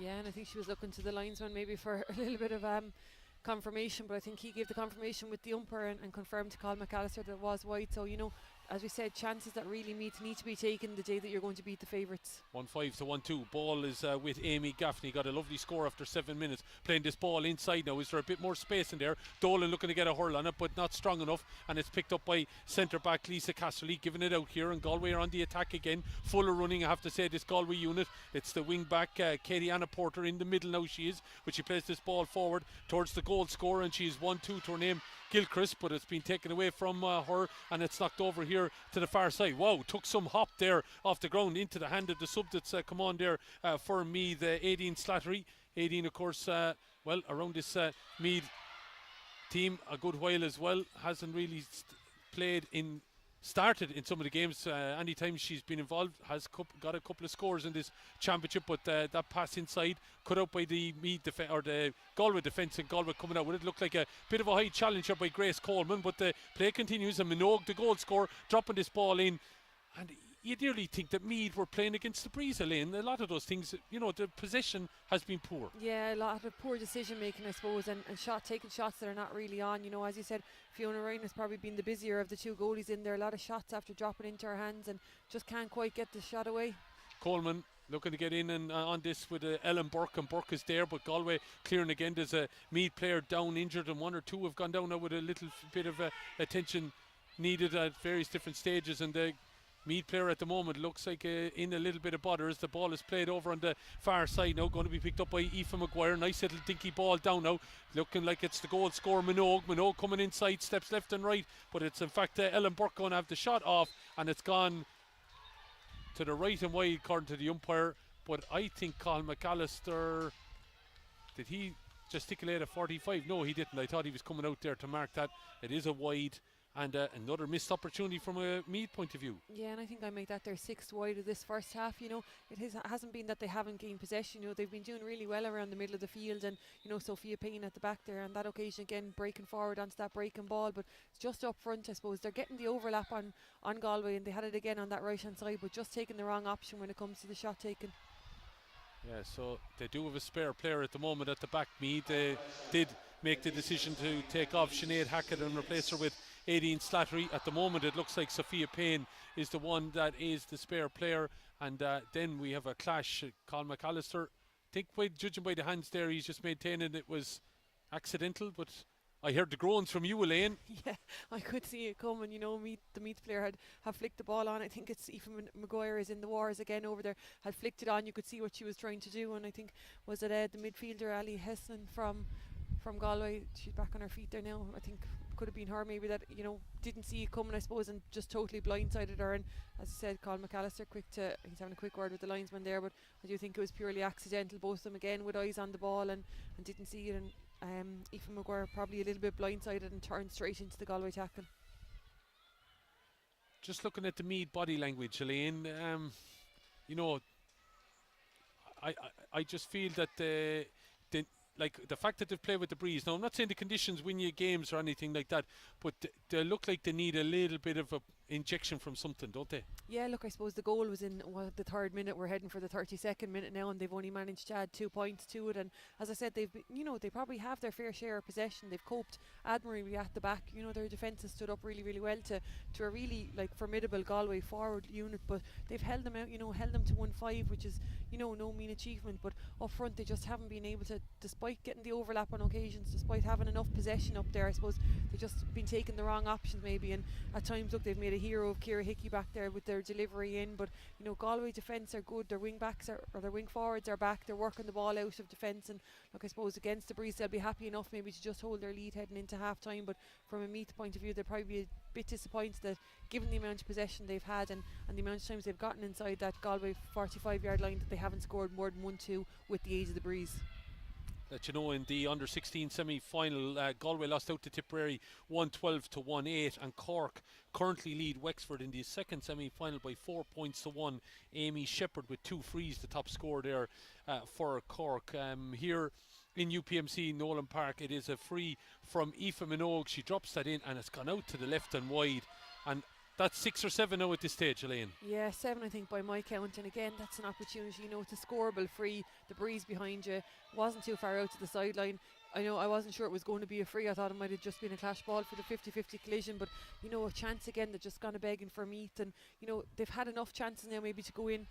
Yeah, and I think she was looking to the linesman maybe for a little bit of confirmation, but I think he gave the confirmation with the umpire and confirmed to Colin McAllister that it was wide. So, you know, as we said, chances that really need to be taken the day that you're going to beat the favourites. 1-5 to 1-2. Ball is with Amy Gaffney. Got a lovely score after 7 minutes. Playing this ball inside now. Is there a bit more space in there? Dolan looking to get a hurl on it, but not strong enough. And it's picked up by centre back Lisa Casserly, giving it out here. And Galway are on the attack again. Full of running, I have to say, this Galway unit. It's the wing back, Katie Anna Porter, in the middle now she is. But she plays this ball forward towards the goal scorer, and she's 1-2 to her name, Gilchrist, but it's been taken away from her, and it's knocked over here to the far side. Wow, took some hop there off the ground into the hand of the sub that's come on there for me, the Aideen Slattery. Aideen, of course, well, around this Meath team a good while as well. Hasn't really started in some of the games. Anytime she's been involved, has got a couple of scores in this championship, but that pass inside cut out by the Meath or the Galway defence, and Galway coming out with it. Looked like a bit of a high challenger by Grace Coleman, but the play continues, and Minogue, the goal scorer, dropping this ball in. And you'd nearly think that Meath were playing against the breeze, Elaine. A lot of those things, you know, the possession has been poor. Yeah, a lot of poor decision making, I suppose, and taking shots that are not really on. You know, as you said, Fiona Ryan has probably been the busier of the two goalies in there. A lot of shots after dropping into her hands and just can't quite get the shot away. Coleman looking to get in and on this with Ellen Burke, and Burke is there, but Galway clearing again. There's a Meath player down injured, and 1 or 2 have gone down now with a little bit of attention needed at various different stages, and the Meath player at the moment looks like in a little bit of bother as the ball is played over on the far side now, going to be picked up by Aoife Maguire. Nice little dinky ball down now, looking like it's the goal scorer Minogue. Minogue coming inside, steps left and right, but it's in fact Ellen Burke going to have the shot off, and it's gone to the right and wide according to the umpire. But I think Colin McAllister, did he gesticulate a 45? No, he didn't. I thought he was coming out there to mark that. It is a wide, and another missed opportunity from a Meath point of view. Yeah, and I think I make that their 6th wide of this first half. It hasn't been that they haven't gained possession. They've been doing really well around the middle of the field, and Sophia Payne at the back there on that occasion again breaking forward onto that breaking ball. But it's just up front, I suppose. They're getting the overlap on Galway, and they had it again on that right hand side, but just taking the wrong option when it comes to the shot taking. Yeah, so they do have a spare player at the moment at the back. Meath did make the decision to take off Sinead Hackett and replace her with Aideen Slattery. At the moment it looks like Sophia Payne is the one that is the spare player, and then we have a clash. Colin McAllister, I think judging by the hands there, he's just maintaining it was accidental, but I heard the groans from you, Elaine. Yeah, I could see it coming. The Meath player have flicked the ball on. I think it's Aoife Maguire is in the wars again over there. Had flicked it on. You could see what she was trying to do, and I think was it the midfielder Ali Hesson from Galway. She's back on her feet there now. I think could have been her maybe that didn't see it coming, I suppose, and just totally blindsided her. And as I said, Colin McAllister he's having a quick word with the linesman there, but I do think it was purely accidental. Both of them again with eyes on the ball and didn't see it, and Aoife Maguire probably a little bit blindsided and turned straight into the Galway tackle. Just looking at the Meath body language, Elaine, I just feel that the fact that they've played with the breeze. Now, I'm not saying the conditions win you games or anything like that, but they look like they need a little bit of a injection from something, don't they? Yeah, look, I suppose the goal was in the 3rd minute. We're heading for the 32nd minute now, and they've only managed to add 2 points to it. And as I said, they've they probably have their fair share of possession. They've coped admirably at the back. Their defence has stood up really, really well to a really formidable Galway forward unit. But they've held them out. Held them to 1-5, which is no mean achievement. But up front, they just haven't been able to, despite getting the overlap on occasions, despite having enough possession up there. I suppose they've just been taking the wrong options maybe, and at times look, they've made a hero of Ciara Hickey back there with their delivery in. But Galway defence are good. Their wing backs or their wing forwards are back. They're working the ball out of defence, and look, I suppose against the breeze they'll be happy enough maybe to just hold their lead heading into half time. But from a Meath point of view, they'll probably be a bit disappointed that given the amount of possession they've had and the amount of times they've gotten inside that Galway 45-yard line, that they haven't scored more than 1-2 with the aid of the breeze. That in the under-16 semi-final, Galway lost out to Tipperary 1-12 to 1-8, and Cork currently lead Wexford in the second semi-final by 4 points to 1. Amy Shepherd with 2 frees, the top scorer there for Cork. Here in UPMC Nolan Park, it is a free from Aoife Minogue. She drops that in, and it's gone out to the left and wide, and that's 6 or 7 now at this stage, Elaine. Yeah, 7 I think by my count, and again that's an opportunity, it's a scoreable free. The breeze behind you wasn't too far out to the sideline. I wasn't sure it was going to be a free. I thought it might have just been a clash ball for the 50-50 collision, but a chance again that just gone a begging for Meath, and they've had enough chances now maybe to go in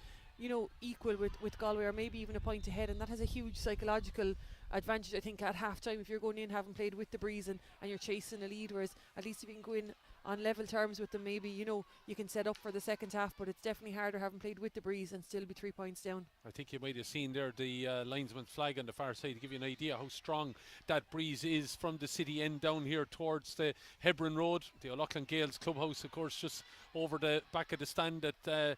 equal with Galway, or maybe even a point ahead, and that has a huge psychological advantage, I think, at half time if you're going in having played with the breeze and you're chasing a lead. Whereas at least if you can go in on level terms with them, maybe you can set up for the second half, but it's definitely harder having played with the breeze and still be 3 points down. I think you might have seen there the linesman's flag on the far side to give you an idea how strong that breeze is from the city end down here towards the Hebron Road. The O'Loughlin Gales clubhouse, of course, just over the back of the stand that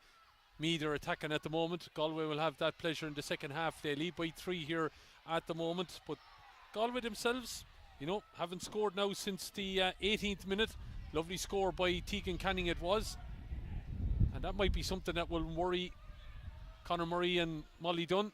Meath are attacking at the moment. Galway will have that pleasure in the second half. They lead by 3 here at the moment, but Galway themselves, haven't scored now since the 18th minute. Lovely score by Tegan Canning it was, and that might be something that will worry Conor Murray and Molly Dunn.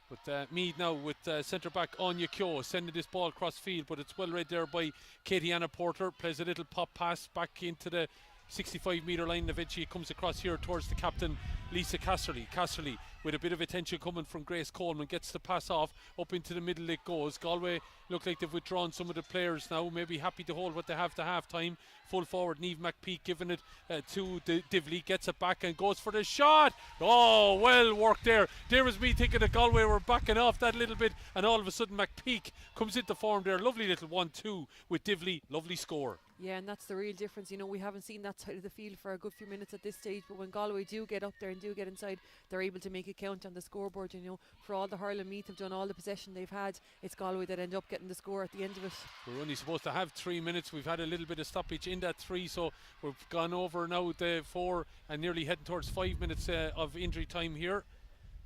But Meath now with centre back Anya Kyo sending this ball across field, but it's well read there by Katie Anna Porter. Plays a little pop pass back into the 65-metre line, and eventually it comes across here towards the captain Lisa Casserly. Casserly with a bit of attention coming from Grace Coleman, gets the pass off, up into the middle it goes. Galway look like they've withdrawn some of the players now, maybe happy to hold what they have to half time. Full forward Niamh McPeak giving it to Divley, gets it back and goes for the shot. Oh, well worked there. There was me thinking that Galway were backing off that little bit, and all of a sudden McPeak comes into form there. Lovely little 1-2 with Divley, lovely score. Yeah, and that's the real difference. You know, we haven't seen that side of the field for a good few minutes at this stage, but when Galway do get up there and do get inside, they're able to make it count on the scoreboard. You know, for all the hurling Meath have done, all the possession they've had, it's Galway that end up getting the score at the end of it. We're only supposed to have 3 minutes. We've had a little bit of stoppage in that 3, so we've gone over now the 4 and nearly heading towards 5 minutes of injury time here.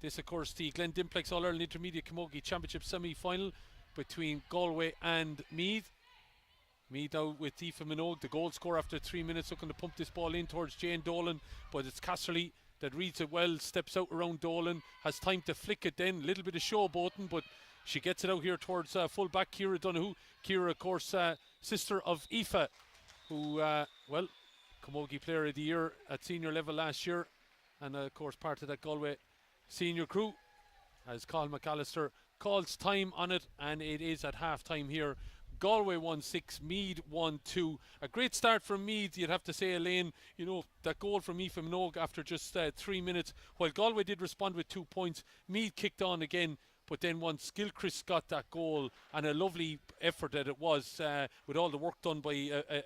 This, of course, the Glen Dimplex All-Ireland Intermediate Camogie Championship semi-final between Galway and Meath. Meath out with Aoife Minogue, the goal scorer after 3 minutes, looking to pump this ball in towards Jane Dolan, but it's Casserly that reads it well, steps out around Dolan, has time to flick it then, a little bit of showboating, but she gets it out here towards full-back Ciara Donoghue. Ciara, of course, sister of Aoife, who, well, Camogie Player of the Year at senior level last year, and of course part of that Galway senior crew, as Colin McAllister calls time on it, and it is at half-time here. Galway 1-6, Meath 1-2. A great start from Meath, you'd have to say, Elaine. You know, that goal from Aoife Minogue after just 3 minutes. While Galway did respond with 2 points, Meath kicked on again. But then once Gilchrist got that goal, and a lovely effort that it was, with all the work done by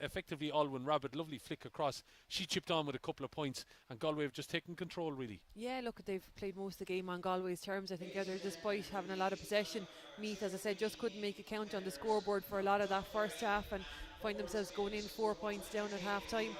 effectively Alwyn Rabbit, lovely flick across, she chipped on with a couple of points, and Galway have just taken control, really. Yeah, look, they've played most of the game on Galway's terms. I think despite having a lot of possession, Meath, as I said, just couldn't make a count on the scoreboard for a lot of that first half, and find themselves going in 4 points down at half time.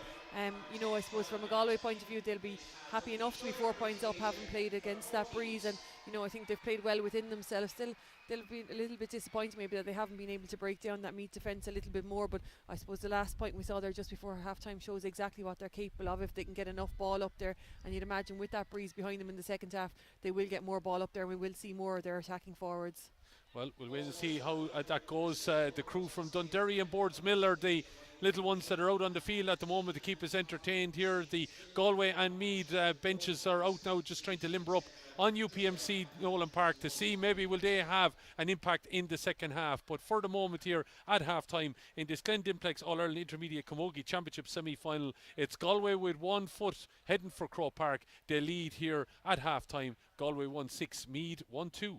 You know, I suppose from a Galway point of view, they'll be happy enough to be 4 points up, having played against that breeze, and you know, I think they've played well within themselves. Still, they'll be a little bit disappointed maybe that they haven't been able to break down that Meath defence a little bit more, but I suppose the last point we saw there just before half time shows exactly what they're capable of if they can get enough ball up there, and you'd imagine with that breeze behind them in the second half, they will get more ball up there, and we will see more of their attacking forwards. Well, we'll wait and see how that goes. The crew from Dunderry and Boardsmill are the little ones that are out on the field at the moment to keep us entertained here. The Galway and Meath benches are out now, just trying to limber up on UPMC Nolan Park to see maybe will they have an impact in the second half. But for the moment here at half time in this Glen Dimplex All-Ireland Intermediate Camogie Championship semi-final, it's Galway with 1 foot heading for Croke Park. They lead here at half time. Galway 1-6, Meath 1-2.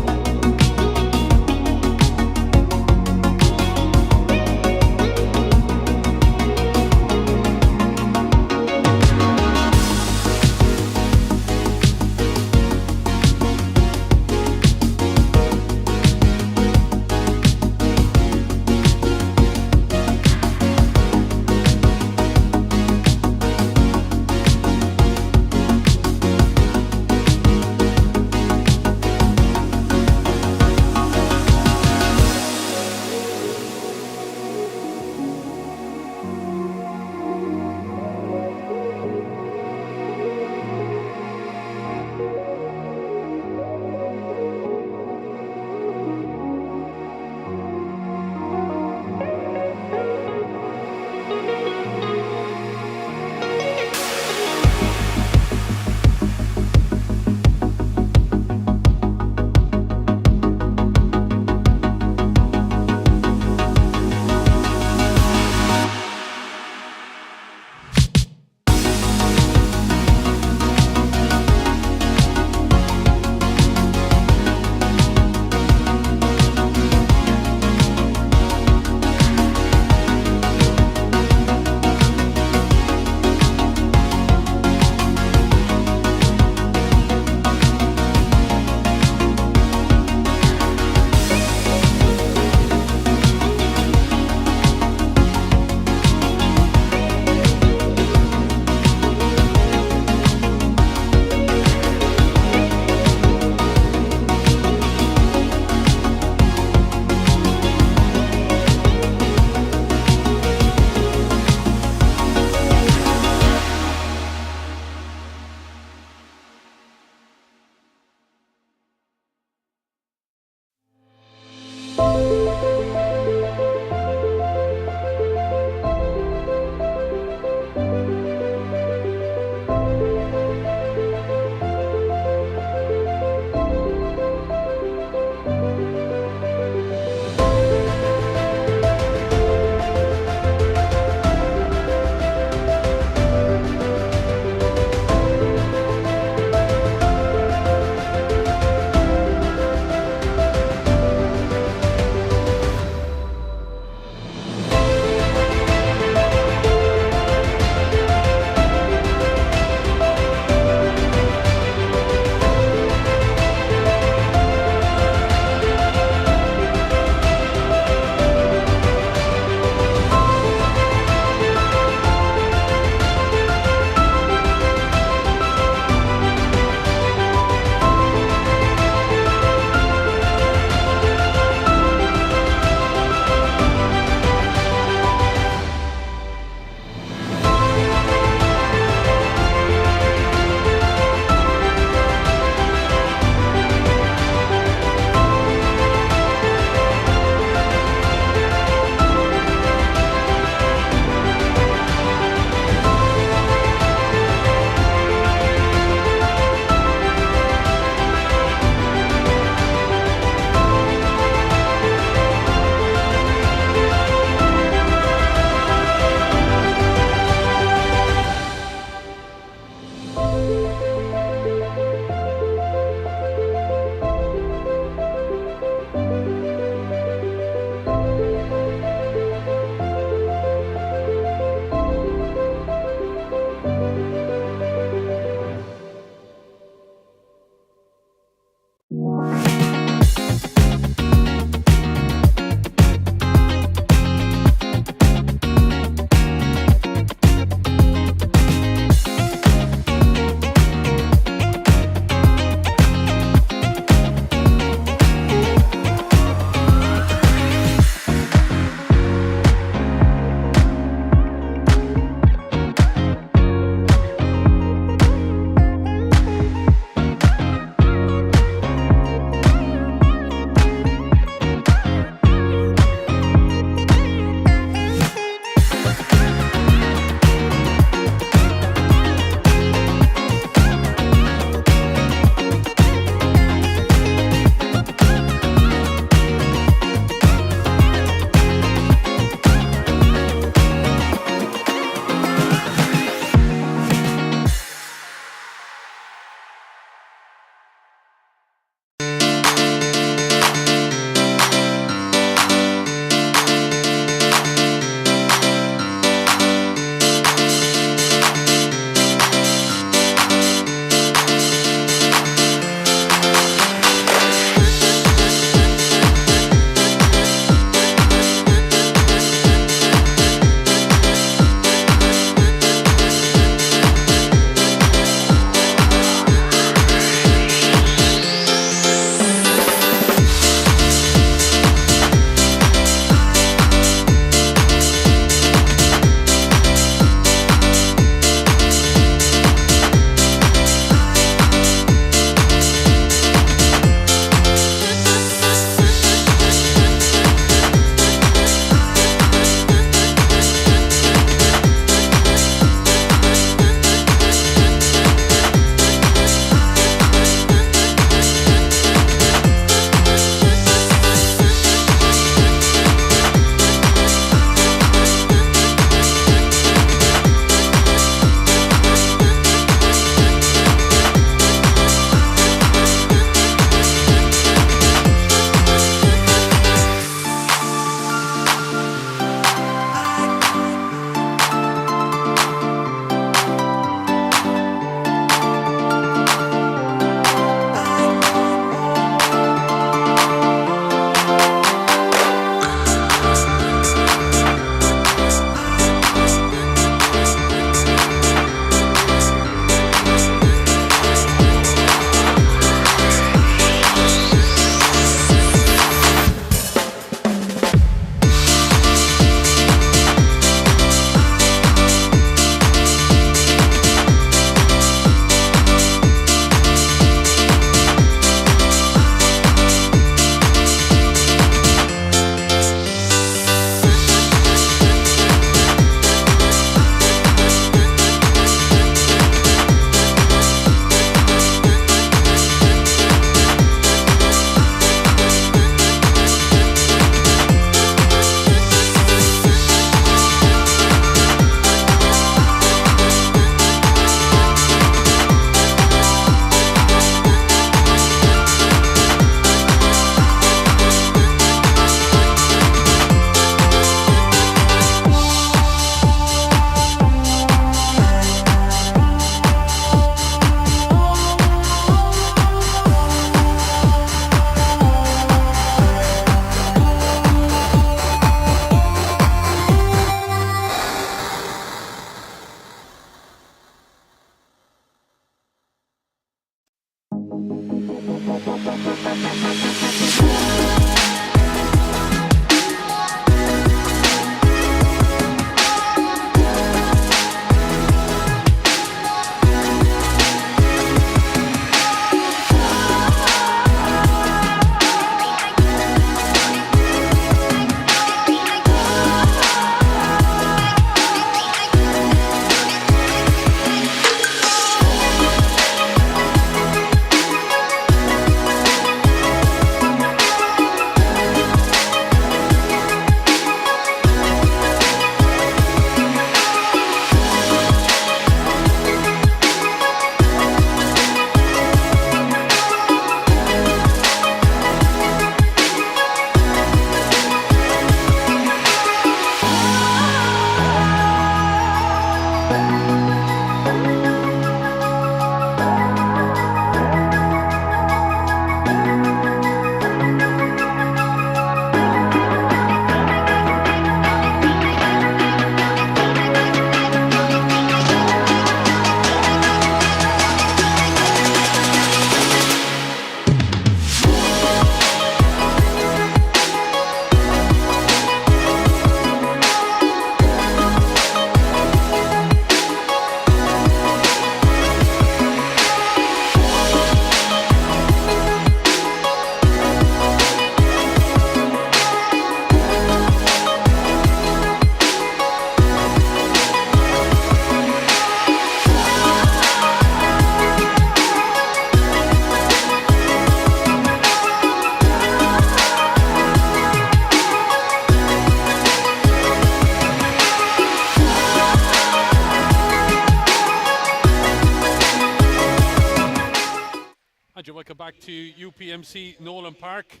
Welcome back to UPMC Nolan Park.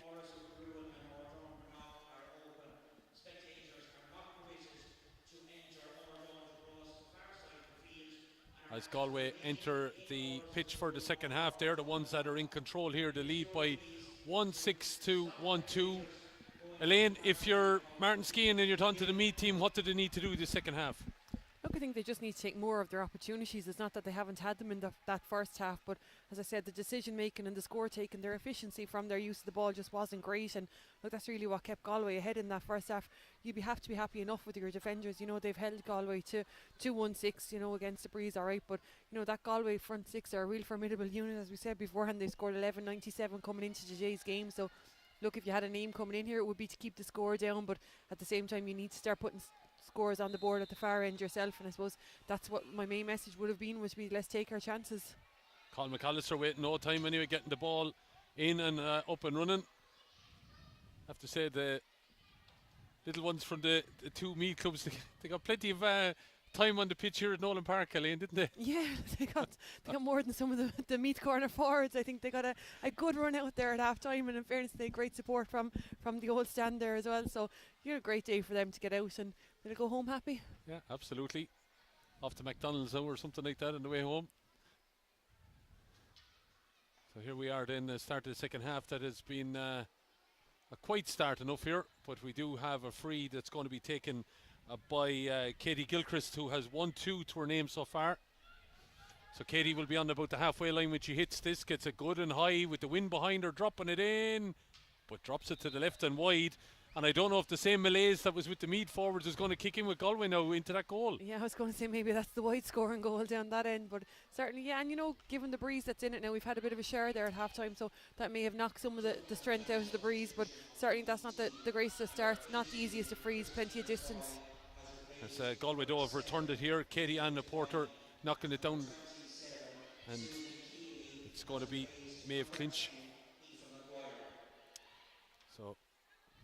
As Galway enter the pitch for the second half, they're the ones that are in control here. The lead by 1-6 to 1-2. Elaine, if you're Martin Skehan and you're talking to the Meath team, what do they need to do this second half? Look, I think they just need to take more of their opportunities. It's not that they haven't had them in that first half, but as I said, the decision making and the score taking, their efficiency from their use of the ball just wasn't great. And look, that's really what kept Galway ahead in that first half. You'd have to be happy enough with your defenders. You know, they've held Galway to 2-1-6, you know, against the breeze, all right. But, you know, that Galway front six are a real formidable unit. As we said beforehand, they scored 11.97 coming into today's game. So, look, if you had a name coming in here, it would be to keep the score down. But at the same time, you need to start putting scores on the board at the far end yourself, and I suppose that's what my main message would have been, let's take our chances. Colin McAllister waiting no time anyway, getting the ball in and up and running. I have to say the little ones from the two Meath clubs, they got plenty of time on the pitch here at Nolan Park, Elaine, didn't they? Yeah, they got more than some of the Meath corner forwards. I think they got a good run out there at half time, and in fairness they had great support from the old stand there as well. So, you know, a great day for them to get out, and they'll go home happy. Yeah, absolutely. Off to McDonald's now or something like that on the way home. So here we are then, the start of the second half. That has been a quite start enough here, but we do have a free that's going to be taken by Katie Gilchrist, who has 1-2 to her name so far. So Katie will be on about the halfway line when she hits this, gets it good and high with the wind behind her, dropping it in, but drops it to the left and wide. And I don't know if the same malaise that was with the Meath forwards is going to kick in with Galway now into that goal. Yeah, I was going to say maybe that's the wide scoring goal down that end, but certainly, yeah, and you know, given the breeze that's in it now, we've had a bit of a share there at half time, so that may have knocked some of the strength out of the breeze, but certainly that's not the greatest of starts, not the easiest to freeze, plenty of distance. As Galway though have returned it here, Katie Ann Porter knocking it down, and it's going to be Maeve Clinch. So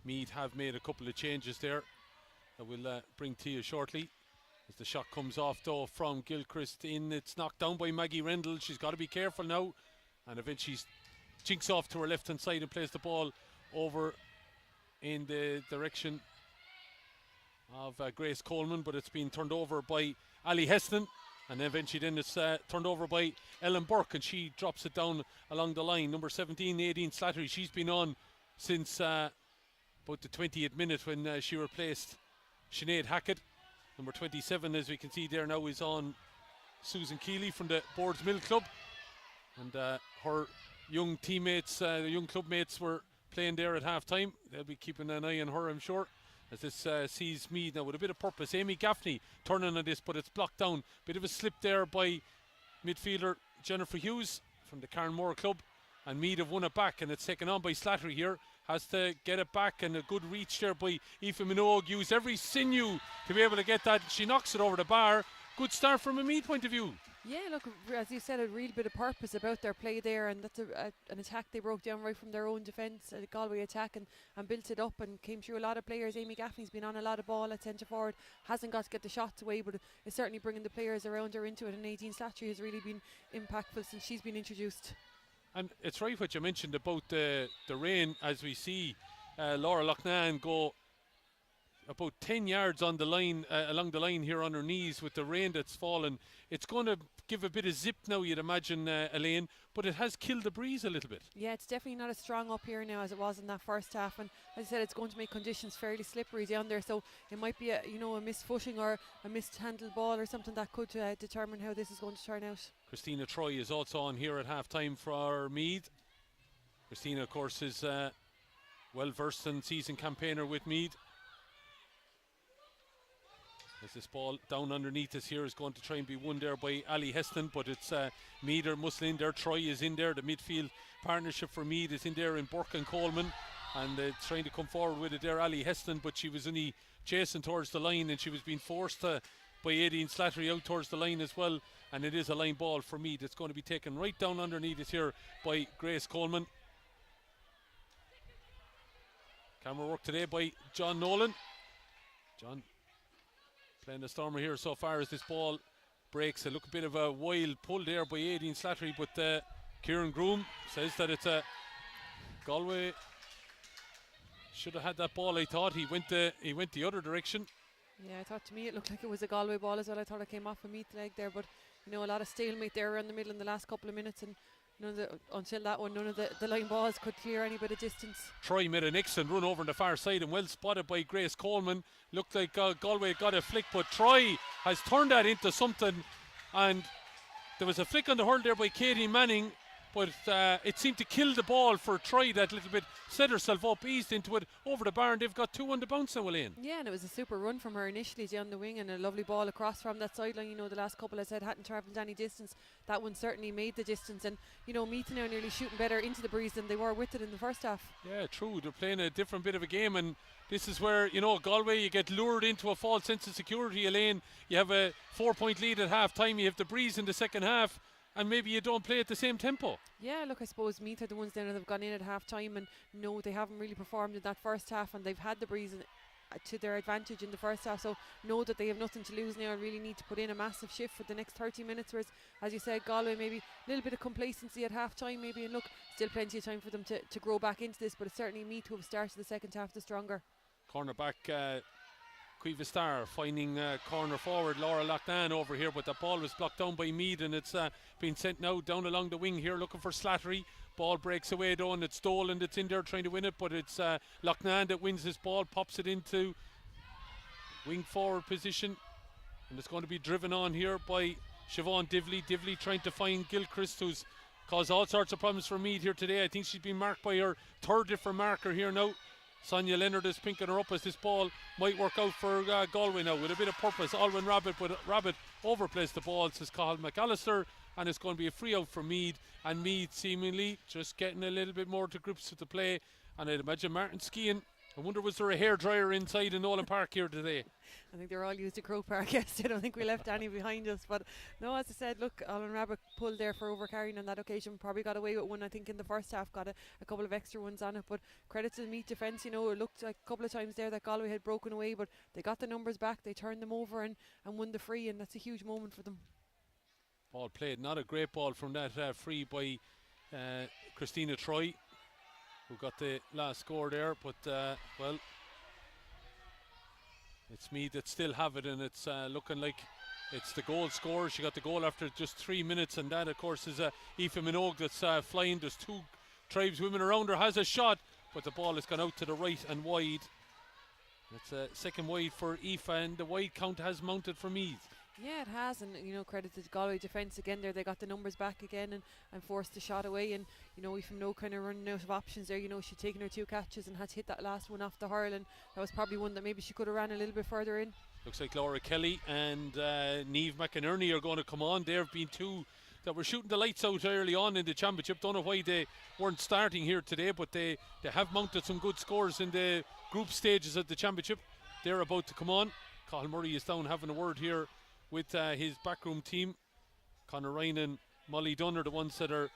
Meath have made a couple of changes there that we'll bring to you shortly. As the shot comes off though from Gilchrist in, it's knocked down by Maggie Rendell. She's got to be careful now, and eventually jinks off to her left hand side and plays the ball over in the direction of Grace Coleman, but it's been turned over by Ali Heston, and eventually then it's turned over by Ellen Burke, and she drops it down along the line. Number 17, Nadine Slattery, she's been on since about the 20th minute when she replaced Sinead Hackett. Number 27, as we can see there now, is on Susan Keeley from the Boards Mill Club, and her young teammates, young club mates were playing there at half time. They'll be keeping an eye on her, I'm sure, as this sees Meath now with a bit of purpose. Amy Gaffney turning on this, but it's blocked down. Bit of a slip there by midfielder Jennifer Hughes from the Carnmore club, and Meath have won it back, and it's taken on by Slattery here. Has to get it back, and a good reach there by Aoife Minogue. Used every sinew to be able to get that. She knocks it over the bar. Good start from a Meath point of view. Yeah, look, as you said, a real bit of purpose about their play there, and that's an attack they broke down right from their own defence, a Galway attack, and built it up and came through a lot of players. Amy Gaffney's been on a lot of ball at centre forward, hasn't got to get the shots away, but is certainly bringing the players around her into it, and Nadine Slattery has really been impactful since she's been introduced. And it's right what you mentioned about the rain, as we see Laura Loughnane go about 10 yards on the line, along the line here on her knees with the rain that's fallen. It's going to give a bit of zip now, you'd imagine, Elaine, but it has killed the breeze a little bit. Yeah, it's definitely not as strong up here now as it was in that first half, and as I said, it's going to make conditions fairly slippery down there, so it might be a misfooting or a mishandled ball or something that could determine how this is going to turn out. Christina Troy is also on here at half time for Meath. Christina, of course, is well versed and seasoned campaigner with Meath. As this ball down underneath us here is going to try and be won there by Ali Heston, but it's Meath are muscling in there. Troy is in there. The midfield partnership for Meath is in there in Burke and Coleman, and trying to come forward with it there, Ali Heston, but she was only chasing towards the line, and she was being forced by Aideen Slattery out towards the line as well, and it is a line ball for Meath. It's going to be taken right down underneath us here by Grace Coleman. Camera work today by John Nolan. John playing the Stormer here so far as this ball breaks. A bit of a wild pull there by Aideen Slattery, but Kieran Groom says that it's a Galway should have had that ball. I thought he went the other direction. Yeah, I thought to me it looked like it was a Galway ball as well. I thought it came off a Meath leg there, but a lot of stalemate there around the middle in the last couple of minutes, and until that one, none of the line balls could clear any bit of distance. Troy made an excellent run over on the far side and well spotted by Grace Coleman. Looked like Galway got a flick, but Troy has turned that into something, and there was a flick on the hurl there by Katie Manning, but it seemed to kill the ball for Troy that little bit. Set herself up, eased into it, over the bar, and they've got two on the bounce now, Elaine. Yeah, and it was a super run from her initially down the wing, and a lovely ball across from that sideline. The last couple, I said, hadn't travelled any distance. That one certainly made the distance, and Meath now nearly shooting better into the breeze than they were with it in the first half. Yeah, true. They're playing a different bit of a game, and this is where, Galway, you get lured into a false sense of security, Elaine. You have a 4-point lead at half time, you have the breeze in the second half, and maybe you don't play at the same tempo. Yeah, look, I suppose Meath are the ones then that have gone in at half time, and they haven't really performed in that first half, and they've had the breeze to their advantage in the first half, so know that they have nothing to lose now and really need to put in a massive shift for the next 30 minutes, whereas, as you said, Galway maybe a little bit of complacency at half time maybe, and look, still plenty of time for them to grow back into this, but it's certainly Meath who have started the second half the stronger. Cornerback Cueva Star finding corner forward Laura Loughnane over here, but the ball was blocked down by Meath, and it's been sent now down along the wing here looking for Slattery. Ball breaks away though, and it's Dolan that's in there trying to win it, but it's Loughnane that wins this ball, pops it into wing forward position, and it's going to be driven on here by Siobhan Divley. Divley trying to find Gilchrist, who's caused all sorts of problems for Meath here today. I think she's been marked by her third different marker here now. Sonia Leonard is pinking her up as this ball might work out for Galway now with a bit of purpose. Alwyn Rabbit, but Rabbit overplays the ball, says Cathal McAllister, and it's going to be a free out for Meath, and Meath seemingly just getting a little bit more to grips with the play. And I'd imagine Martin Skean, I wonder was there a hairdryer inside in Nolan Park here today? I think they're all used to Croke Park yesterday. I don't think we left any behind us, but no, as I said, look, Alwyn Rabbit pulled there for overcarrying on that occasion, probably got away with one I think in the first half, got a couple of extra ones on it, but credit to the Meath defence. It looked like a couple of times there that Galway had broken away, but they got the numbers back, they turned them over and won the free, and that's a huge moment for them. Ball played, not a great ball from that free by Christina Troy, who got the last score there, but well, it's Meath that still have it, and it's looking like it's the goal scorer. She got the goal after just 3 minutes, and that of course is Aoife Minogue that's flying. There's two tribeswomen around her, has a shot, but the ball has gone out to the right and wide. It's a second wide for Aoife, and the wide count has mounted for Meath. Yeah, it has, and credit to the Galway defence again. There, they got the numbers back again and forced the shot away. And we from no kind of running out of options there. She'd taken her 2 catches and had to hit that last one off the hurl, and that was probably one that maybe she could have ran a little bit further in. Looks like Laura Kelly and Niamh McInerney are going to come on. There have been 2 that were shooting the lights out early on in the championship. Don't know why they weren't starting here today, but they have mounted some good scores in the group stages of the championship. They're about to come on. Cathal Murray is down having a word here with his backroom team. Conor Ryan and Molly Dunn are the ones that are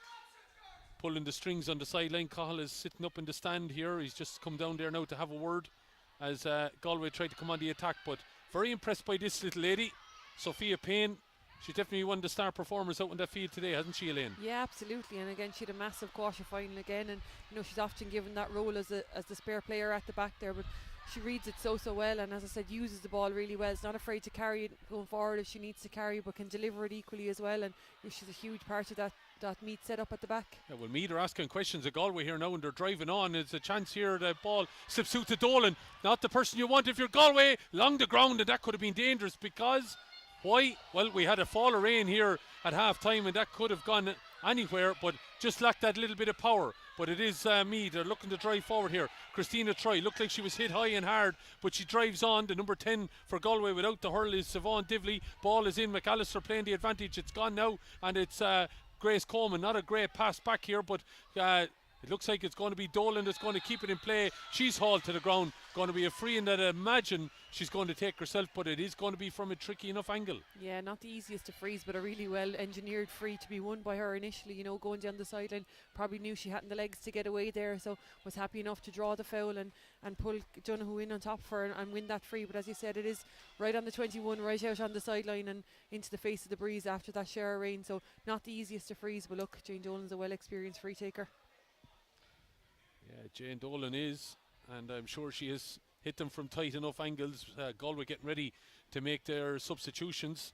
pulling the strings on the sideline. Cathal is sitting up in the stand here. He's just come down there now to have a word as Galway tried to come on the attack, but very impressed by this little lady, Sophia Payne. She's definitely one of the star performers out on that field today, hasn't she, Elaine? Yeah, absolutely. And again, she had a massive quarter final again, and she's often given that role as the spare player at the back there, but she reads it so well, and as I said, uses the ball really well. Is not afraid to carry it going forward if she needs to carry, but can deliver it equally as well. And she's a huge part of that Meath set up at the back. Yeah, well, Meath are asking questions of Galway here now, and they're driving on. There's a chance here. The ball slips out to Dolan. Not the person you want if you're Galway. Along the ground, and that could have been dangerous because why? Well, we had a fall of rain here at half time, and that could have gone anywhere, but just lacked that little bit of power. But it is Meath. They're looking to drive forward here. Christina Troy looked like she was hit high and hard, but she drives on. The number 10 for Galway without the hurl is Siobhan Divley. Ball is in. McAllister playing the advantage. It's gone now, and it's Grace Coleman. Not a great pass back here, but it looks like it's going to be Dolan that's going to keep it in play. She's hauled to the ground. Going to be a free, and that I imagine she's going to take herself, but it is going to be from a tricky enough angle. Yeah, not the easiest to freeze, but a really well engineered free to be won by her initially, going down the sideline. Probably knew she hadn't the legs to get away there, so was happy enough to draw the foul and pull Donoghue in on top of her and win that free. But as you said, it is right on the 21, right out on the sideline and into the face of the breeze after that shower of rain, so not the easiest to freeze. But look, Jane Dolan's a well experienced free taker. Yeah, Jane Dolan is, and I'm sure she has hit them from tight enough angles. Galway getting ready to make their substitutions.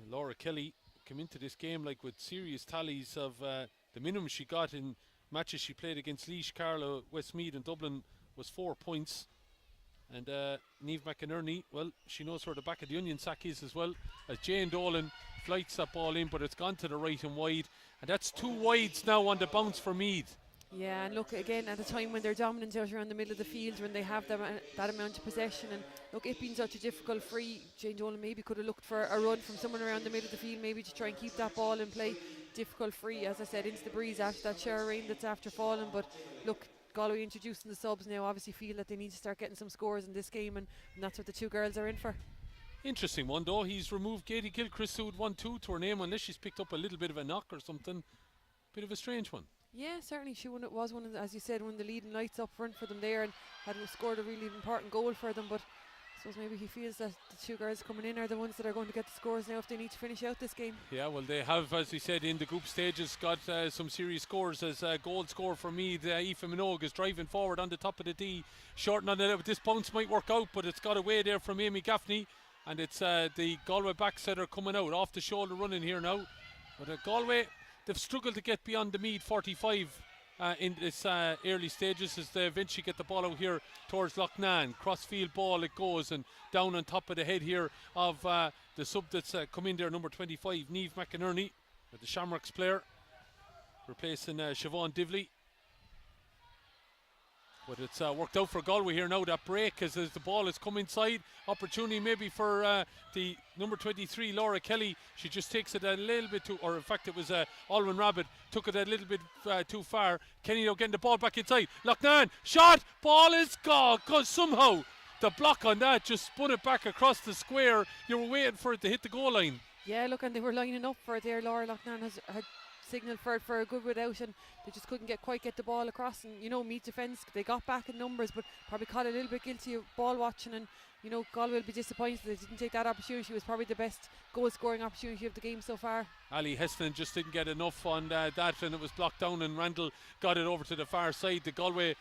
Laura Kelly came into this game like with serious tallies of the minimum she got in matches she played against Laois, Carlow, Westmeath and Dublin was 4 points. And Niamh McInerney, well, she knows where the back of the onion sack is as well, as Jane Dolan flights that ball in, but it's gone to the right and wide, and that's 2 wides now on the bounce for Meath. Yeah, and look, again, at a time when they're dominant out around the middle of the field, when they have that amount of possession, and look, it being such a difficult free, Jane Dolan maybe could have looked for a run from someone around the middle of the field, maybe to try and keep that ball in play. Difficult free, as I said, into the breeze after that shower rain that's after falling. But look, Galway introducing the subs now obviously feel that they need to start getting some scores in this game, and that's what the 2 girls are in for. Interesting one though, he's removed Katie Gilchrist, who had 1-2 to her name, unless she's picked up a little bit of a knock or something. Bit of a strange one. Yeah, certainly was one of the, as you said, one of the leading lights up front for them there, and had scored a really important goal for them. But I suppose maybe he feels that the 2 girls coming in are the ones that are going to get the scores now if they need to finish out this game. Yeah, well, they have, as we said, in the group stages got some serious scores. As goal score for me, Aoife Minogue is driving forward on the top of the D, shorting on it. This bounce might work out, but it's got away there from Amy Gaffney, and it's the Galway backs that are coming out off the shoulder running here now. But Galway, they've struggled to get beyond the Meath 45 in this early stages, as they eventually get the ball out here towards Loughnane. Crossfield ball it goes, and down on top of the head here of the sub that's come in there, number 25, Niamh McInerney, the Shamrocks player, replacing Siobhan Divley. But it's worked out for Galway here now. That break as the ball has come inside. Opportunity maybe for the number 23, Laura Kelly. She just takes it a little bit too, or in fact it was Alwyn Rabbit took it a little bit too far. Kenny now getting the ball back inside. Loughnane, shot, ball is gone, because somehow the block on that just spun it back across the square. You were waiting for it to hit the goal line. Yeah, look, and they were lining up for it there. Laura Loughnane had signalled for it for a good bit out, and they just couldn't quite get the ball across. And Meath defence, they got back in numbers, but probably caught a little bit guilty of ball watching. And Galway will be disappointed they didn't take that opportunity. It was probably the best goal scoring opportunity of the game so far. Ali Heston just didn't get enough on that, and it was blocked down, and Randall got it over to the far side. The Galway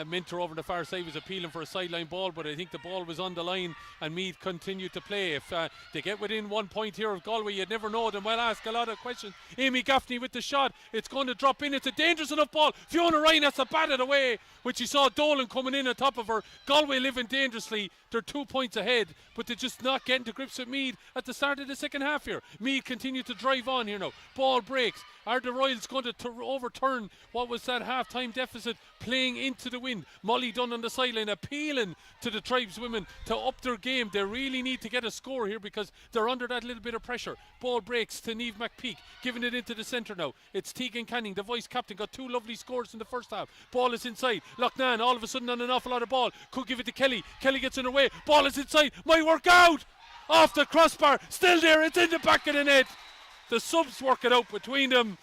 mentor over the far side was appealing for a sideline ball, but I think the ball was on the line, and Meath continued to play. If they get within 1 point here of Galway, you'd never know. Them will ask a lot of questions. Amy Gaffney with the shot, it's going to drop in. It's a dangerous enough ball. Fiona Ryan has to bat it away, which you saw Dolan coming in on top of her. Galway living dangerously. They're 2 points ahead, but they're just not getting to grips with Meath at the start of the second half here. Meath continue to drive on here now. Ball breaks. Are the Royals going to overturn what was that half-time deficit, playing into the wind? Molly Dunn on the sideline appealing to the tribeswomen to up their game. They really need to get a score here because they're under that little bit of pressure. Ball breaks to Niamh McPeak, giving it into the centre now. It's Tegan Canning, the vice captain, got 2 lovely scores in the first half. Ball is inside. Loughnane all of a sudden on an awful lot of ball. Could give it to Kelly. Kelly gets in her way. Ball is inside. Might work out. Off the crossbar. Still there. It's in the back of the net. The subs work it out between them.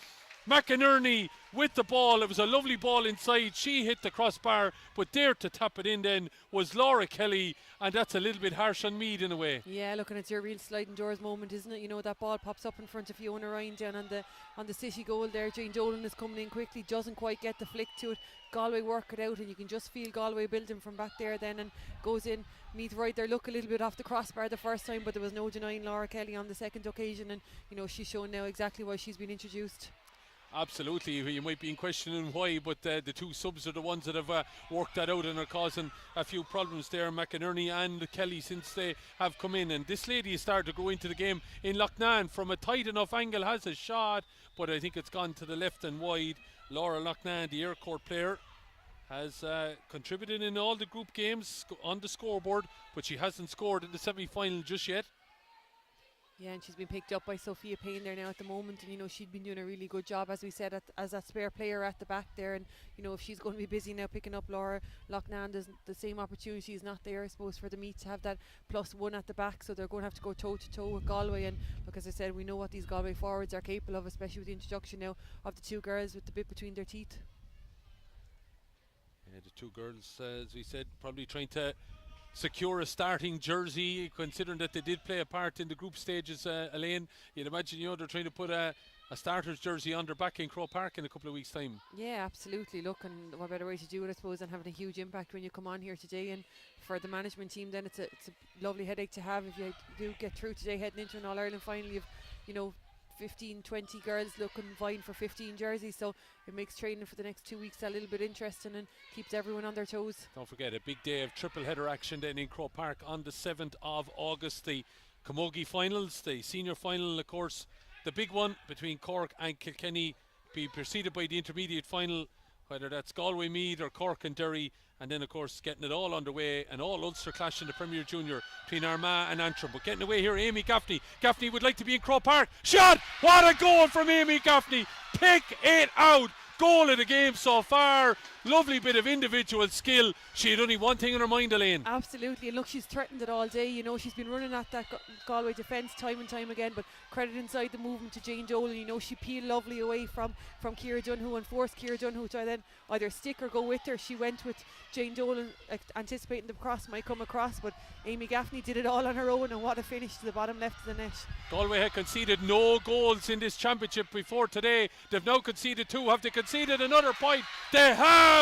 McInerney with the ball. It was a lovely ball inside. She hit the crossbar, but there to tap it in then was Laura Kelly, and that's a little bit harsh on Meath in a way. Yeah, look, and it's your real sliding doors moment, isn't it? You know, that ball pops up in front of Fiona Ryan down on the City goal there. Jane Dolan is coming in quickly, doesn't quite get the flick to it. Galway work it out, and you can just feel Galway building from back there then, and goes in. Meath right there, look a little bit off the crossbar the first time, but there was no denying Laura Kelly on the second occasion, and you know, she's shown now exactly why she's been introduced. Absolutely, you might be questioning why, but the 2 subs are the ones that have worked that out and are causing a few problems there, McInerney and Kelly, since they have come in. And this lady has started to go into the game in Loughnane from a tight enough angle, has a shot, but I think it's gone to the left and wide. Laura Loughnane, the Aircourt player, has contributed in all the group games on the scoreboard, but she hasn't scored in the semi-final just yet. Yeah, and she's been picked up by Sophia Payne there now at the moment, and you know, she'd been doing a really good job, as we said, as that spare player at the back there. And you know, if she's going to be busy now picking up Laura Loughnane, the same opportunity is not there, I suppose, for the Meath to have that +1 at the back, so they're going to have to go toe to toe with Galway. And look, as I said, we know what these Galway forwards are capable of, especially with the introduction now of the 2 girls with the bit between their teeth. Yeah, the 2 girls, as we said, probably trying to secure a starting jersey, considering that they did play a part in the group stages. Elaine, you'd imagine, you know, they're trying to put a starter's jersey on their back in Croke Park in a couple of weeks' time. Yeah, absolutely. Look, and what better way to do it, I suppose, than having a huge impact when you come on here today. And for the management team, then it's a lovely headache to have if you do get through today, heading into an All-Ireland final. You've, you know, 15, 20 girls looking vying for 15 jerseys, so it makes training for the next 2 weeks a little bit interesting and keeps everyone on their toes. Don't forget, a big day of triple header action then in Croke Park on the 7th of August. The Camogie finals, the senior final, of course, the big one between Cork and Kilkenny, be preceded by the intermediate final, whether that's Galway Meath or Cork and Derry, and then of course getting it all underway, an all Ulster clash in the Premier Junior between Armagh and Antrim. But getting away here, Amy Gaffney would like to be in Croke Park. Shot! What a goal from Amy Gaffney! Pick it out! Goal of the game so far. Lovely bit of individual skill. She had only one thing in her mind, Elaine. Absolutely, and look, she's threatened it all day. You know, she's been running at that Galway defence time and time again, but credit inside the movement to Jane Dolan. You know, she peeled lovely away from Ciara Dunhu and forced Ciara Dunhu to then either stick or go with her. She went with Jane Dolan, anticipating the cross might come across, but Amy Gaffney did it all on her own, and what a finish to the bottom left of the net. Galway had conceded no goals in this championship before today. They've now conceded 2. Have they conceded another point? They have!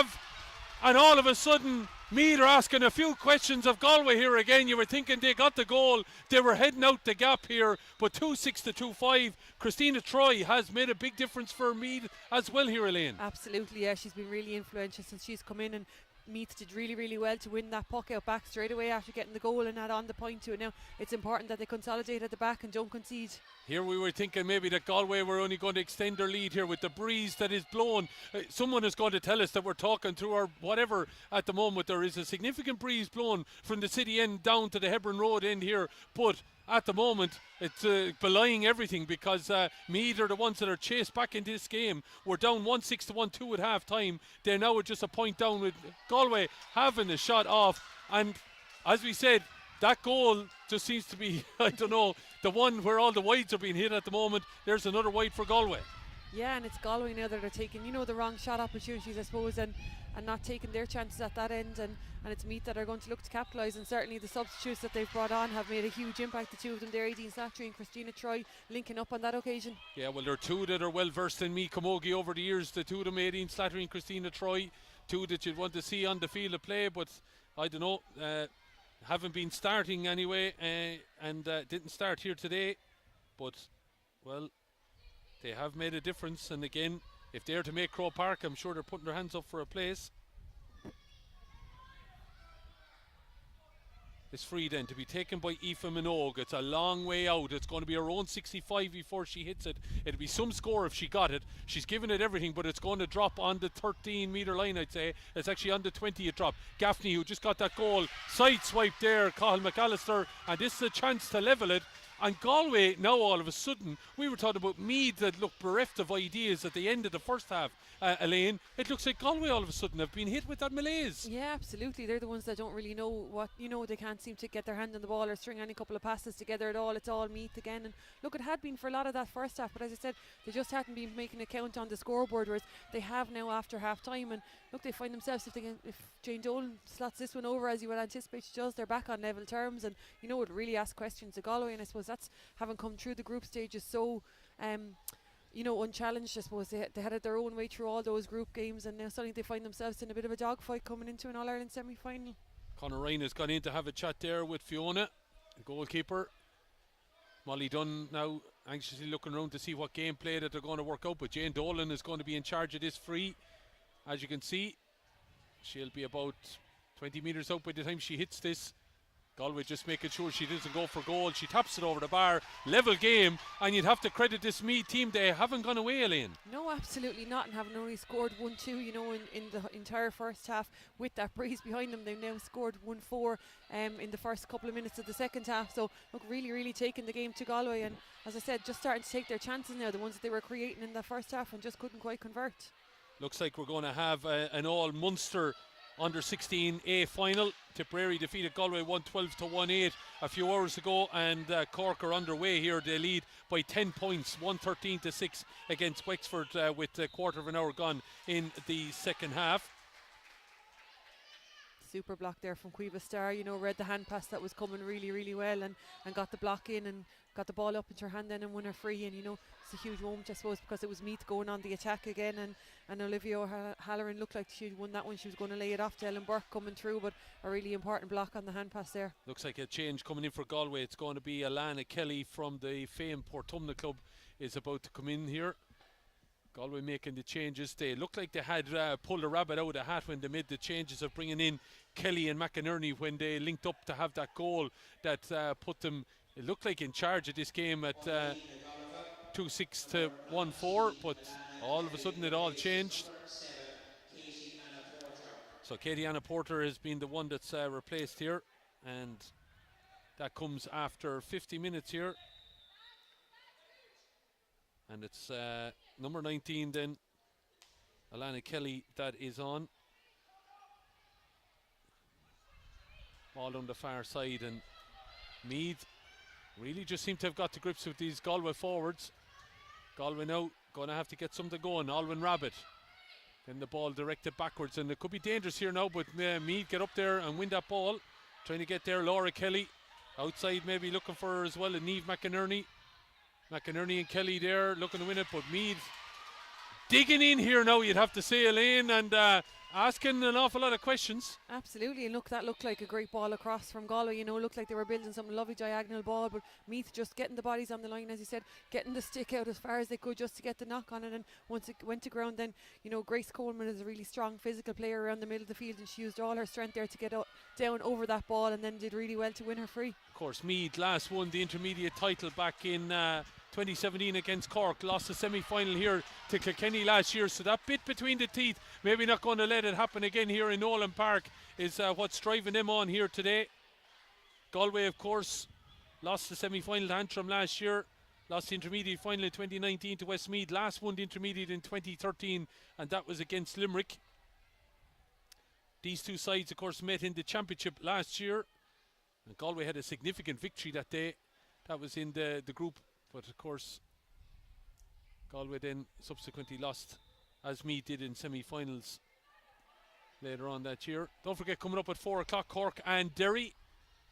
And all of a sudden, Meath are asking a few questions of Galway here again. You were thinking they got the goal. They were heading out the gap here, but 2-6 to 2-5. Christina Troy has made a big difference for Meath as well here, Elaine. Absolutely, yeah. She's been really influential since she's come in, and Meath did really, really well to win that puck out back straight away after getting the goal and add on the point to it. Now it's important that they consolidate at the back and don't concede. Here we were thinking maybe that Galway were only going to extend their lead here with the breeze that is blowing. Someone is going to tell us that we're talking through or whatever at the moment. There is a significant breeze blowing from the city end down to the Hebron Road end here, but at the moment it's belying everything, because Meath are the ones that are chased back into this game. We're down 1-6 to 1-2 at half time. They're now at just a point down, with Galway having the shot off, and as we said, that goal just seems to be, I don't know, the one where all the wides are being hit at the moment. There's another wide for Galway. Yeah, and it's Galway now that are taking, you know, the wrong shot opportunities, I suppose, and not taking their chances at that end, and it's Meath that are going to look to capitalise. And certainly the substitutes that they've brought on have made a huge impact. The 2 of them there, Aideen Slattery and Christina Troy, linking up on that occasion. Yeah, well, there are 2 that are well versed in Meath Camogie over the years. The 2 of them, Aideen Slattery and Christina Troy, 2 that you'd want to see on the field of play, but I don't know, haven't been starting anyway, and didn't start here today, but well, they have made a difference. And again, if they're to make Croke Park, I'm sure they're putting their hands up for a place. It's free then to be taken by Aoife Minogue. It's a long way out. It's going to be her own 65 before she hits it. It'll be some score if she got it. She's given it everything, but it's going to drop on the 13-metre line, I'd say. It's actually on the 20 it dropped. Gaffney, who just got that goal, sideswiped there, Cathal McAllister, and this is a chance to level it. And Galway, now all of a sudden, we were talking about Meath that looked bereft of ideas at the end of the first half, Elaine. It looks like Galway all of a sudden have been hit with that malaise. Yeah, absolutely. They're the ones that don't really know what, they can't seem to get their hand on the ball or string any couple of passes together at all. It's all Meath again. And look, it had been for a lot of that first half, but as I said, they just hadn't been making a count on the scoreboard, whereas they have now after half time. And look, they find themselves, if Jane Dolan slots this one over as you would anticipate she does, they're back on level terms, and would really ask questions to Galway. And I suppose that's having come through the group stages so unchallenged. I suppose they had it their own way through all those group games, and now suddenly they find themselves in a bit of a dogfight coming into an All-Ireland semi-final. Conor Ryan has gone in to have a chat there with Fiona, the goalkeeper. Molly Dunn now anxiously looking around to see what gameplay that they're going to work out, but Jane Dolan is going to be in charge of this free. As you can see, she'll be about 20 metres out by the time she hits this. Galway just making sure she doesn't go for goal. She taps it over the bar. Level game, and you'd have to credit this Meath team. They haven't gone away, Elaine. No, absolutely not, and having only scored 1-2 in the entire first half with that breeze behind them. They've now scored 1-4 in the first couple of minutes of the second half. So look, really taking the game to Galway, and as I said, just starting to take their chances now, the ones that they were creating in the first half and just couldn't quite convert. Looks like we're going to have an all Munster under 16A final. Tipperary defeated Galway 112-18 a few hours ago, and Cork are underway here. They lead by 10 points, 113-6 against Wexford with a quarter of an hour gone in the second half. Super block there from Cueva Star, read the hand pass that was coming really well, and got the block in and got the ball up into her hand then and won her free. And it's a huge moment, I suppose, because it was Meath going on the attack again, and Olivia O'Halloran looked like she won that one. She was going to lay it off to Ellen Burke coming through, but a really important block on the hand pass there. Looks like a change coming in for Galway. It's going to be Alana Kelly from the famed Portumna club is about to come in here. Galway making the changes. They looked like they had pulled a rabbit out of the hat when they made the changes of bringing in Kelly and McInerney when they linked up to have that goal that put them, it looked like, in charge of this game at 2-6-1-4, but all of a sudden it all changed. So Katie Anna Porter has been the one that's replaced here, and that comes after 50 minutes here. And it's number 19 then, Alana Kelly, that is on. Ball on the far side, and Meath really just seem to have got to grips with these Galway forwards. Galway now going to have to get something going. Alwyn Rabbit. Then the ball directed backwards, and it could be dangerous here now, but Meath get up there and win that ball. Trying to get there, Laura Kelly. Outside maybe looking for her as well, and Niamh McInerney. McInerney and Kelly there looking to win it, but Meath digging in here now, you'd have to say, Elaine, and asking an awful lot of questions. Absolutely, and look, that looked like a great ball across from Galway. Looked like they were building some lovely diagonal ball, but Meath just getting the bodies on the line, as you said, getting the stick out as far as they could just to get the knock on it. And once it went to ground, then Grace Coleman is a really strong physical player around the middle of the field, and she used all her strength there to get down over that ball, and then did really well to win her free. Of course, Meath last won the intermediate title back in 2017 against Cork, lost the semi-final here to Kilkenny last year, so that bit between the teeth, maybe not going to let it happen again here in Nolan Park, is what's driving them on here today. Galway, of course, lost the semi-final to Antrim last year, lost the intermediate final in 2019 to Westmeath, last won the intermediate in 2013, and that was against Limerick. These two sides, of course, met in the championship last year, and Galway had a significant victory that day. That was in the group. But of course, Galway then subsequently lost, as Meath did in semi-finals later on that year. Don't forget, coming up at 4 o'clock, Cork and Derry.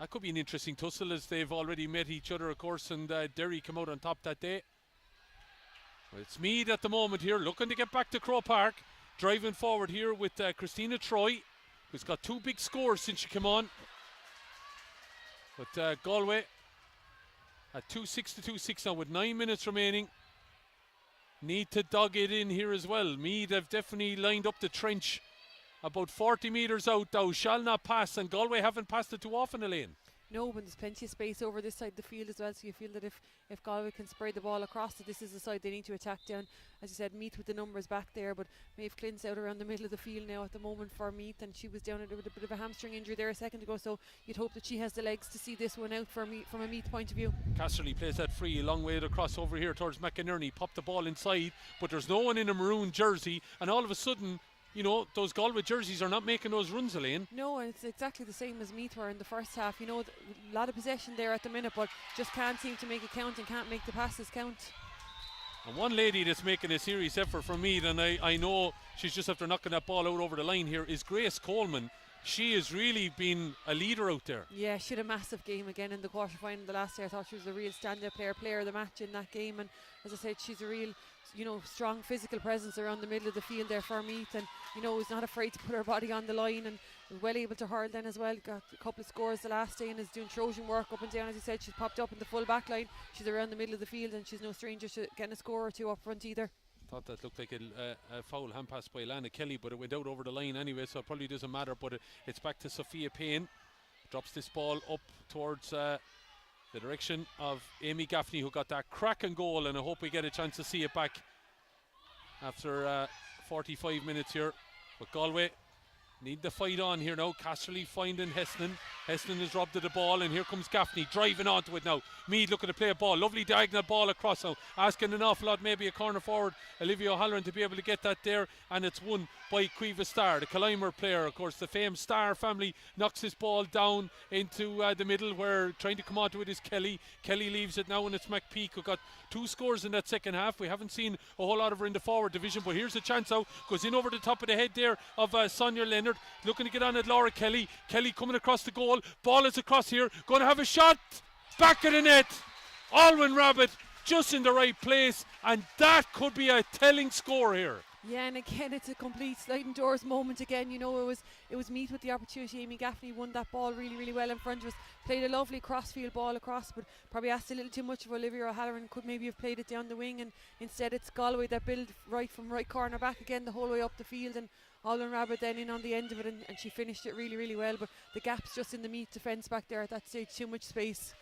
That could be an interesting tussle, as they've already met each other, of course, and Derry come out on top that day. Well, it's Meath at the moment here, looking to get back to Croke Park. Driving forward here with Christina Troy, who's got 2 big scores since she came on. But Galway at 2-6 now with 9 minutes remaining. Need to dog it in here as well. Meath have definitely lined up the trench about 40 metres out. Thou shall not pass, and Galway haven't passed it too often, Elaine. No, but there's plenty of space over this side of the field as well, so you feel that if Galway can spray the ball across, that this is the side they need to attack down. As you said, Meath with the numbers back there, but Maeve Clint's out around the middle of the field now at the moment for Meath, and she was down with a bit of a hamstring injury there a second ago, so you'd hope that she has the legs to see this one out for me from a Meath point of view. Casterly plays that free, a long way across over here towards McInerney, popped the ball inside, but there's no one in a maroon jersey, and all of a sudden, you know, those Galway jerseys are not making those runs, Elaine. No, and it's exactly the same as Meath were in the first half. You know, a lot of possession there at the minute, but just can't seem to make it count and can't make the passes count. And one lady that's making a serious effort for Meath, and I know she's just after knocking that ball out over the line here, is Grace Coleman. She has really been a leader out there. Yeah, she had a massive game again in the quarter-final the last year. I thought she was a real stand-up player of the match in that game, and as I said, she's a real, you know, strong physical presence around the middle of the field there for Meath, and you know, is not afraid to put her body on the line, and well able to hurl then as well. Got a couple of scores the last day and is doing Trojan work up and down. As you said, she's popped up in the full back line. She's around the middle of the field, and she's no stranger to getting a score or two up front either. Thought that looked like a foul hand pass by Lana Kelly, but it went out over the line anyway, so it probably doesn't matter. But it's back to Sophia Payne. Drops this ball up towards the direction of Amy Gaffney, who got that cracking goal, and I hope we get a chance to see it back after 45 minutes here. But Galway need the fight on here now. Casterly finding Heston. Heston has robbed of the ball, and here comes Gaffney driving onto it now. Meath looking to play a ball. Lovely diagonal ball across now. Asking an awful lot, maybe a corner forward, Olivia O'Halloran, to be able to get that there. And it's won by Cueva Starr, the Climber player. Of course, the famed Starr family knocks this ball down into the middle, where trying to come onto it is Kelly. Kelly leaves it now, and it's McPeak, who got 2 scores in that second half. We haven't seen a whole lot of her in the forward division, but here's a chance now. Goes in over the top of the head there of Sonia Leonard. Looking to get on at Laura Kelly. Kelly coming across the goal. Ball is across here. Going to have a shot. Back of the net. Alwyn Rabbit just in the right place, and that could be a telling score here. Yeah, and again, it's a complete sliding doors moment again. You know, it was Meath with the opportunity. Amy Gaffney won that ball really, really well in front of us. Played a lovely crossfield ball across, but probably asked a little too much of Olivia O'Halloran. Could maybe have played it down the wing, and instead it's Galway that build right from right corner back again the whole way up the field, and Alwyn Rabbit then in on the end of it, and she finished it really, really well. But the gaps just in the Meath defence back there at that stage, too much space.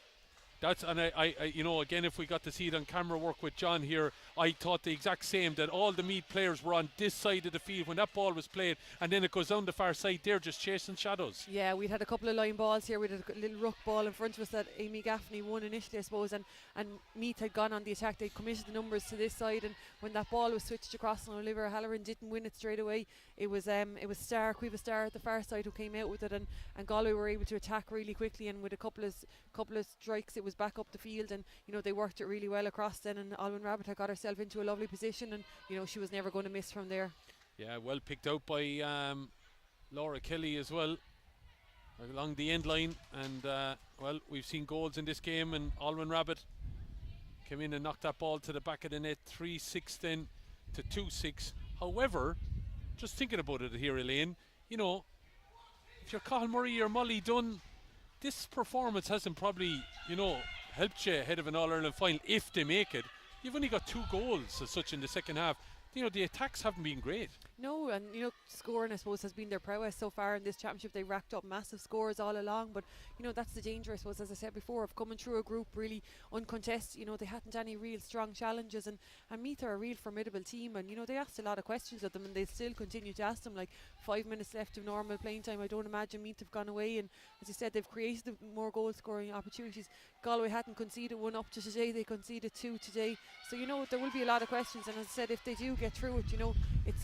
That's, and I you know, again, if we got to see it on camera work with John here, I thought the exact same, that all the Meath players were on this side of the field when that ball was played, and then it goes down the far side. They're just chasing shadows. Yeah, we'd had a couple of line balls here. We had a little ruck ball in front of us that Amy Gaffney won initially, I suppose, and Meath had gone on the attack. They'd committed the numbers to this side, and when that ball was switched across and Olivia O'Halloran didn't win it straight away, it was Cueva Starr at the far side who came out with it, and Galway were able to attack really quickly, and with a couple of strikes it was back up the field, and you know, they worked it really well across then, and Alwyn Rabbit had got herself into a lovely position, and you know, she was never going to miss from there. Yeah, well picked out by Laura Kelly as well along the end line, and well, we've seen goals in this game, and Alwyn Rabbit came in and knocked that ball to the back of the net. 3-6 then to 2-6. However, just thinking about it here, Elaine, you know, if you're Cathal Murray or Molly Dunn, this performance hasn't probably, you know, helped you ahead of an All-Ireland final if they make it. You've only got 2 goals as such in the second half. You know, the attacks haven't been great. No, and you know, scoring, I suppose, has been their prowess so far in this championship. They racked up massive scores all along, but you know, that's the danger, I suppose, as I said before, of coming through a group really uncontested. You know, they hadn't any real strong challenges, and Meath are a real formidable team, and you know, they asked a lot of questions of them, and they still continue to ask them. Like 5 minutes left of normal playing time, I don't imagine Meath have gone away, and as you said, they've created more goal scoring opportunities. Galway hadn't conceded 1 up to today, they conceded 2 today, so you know, there will be a lot of questions, and as I said, if they do get through it, you know, it's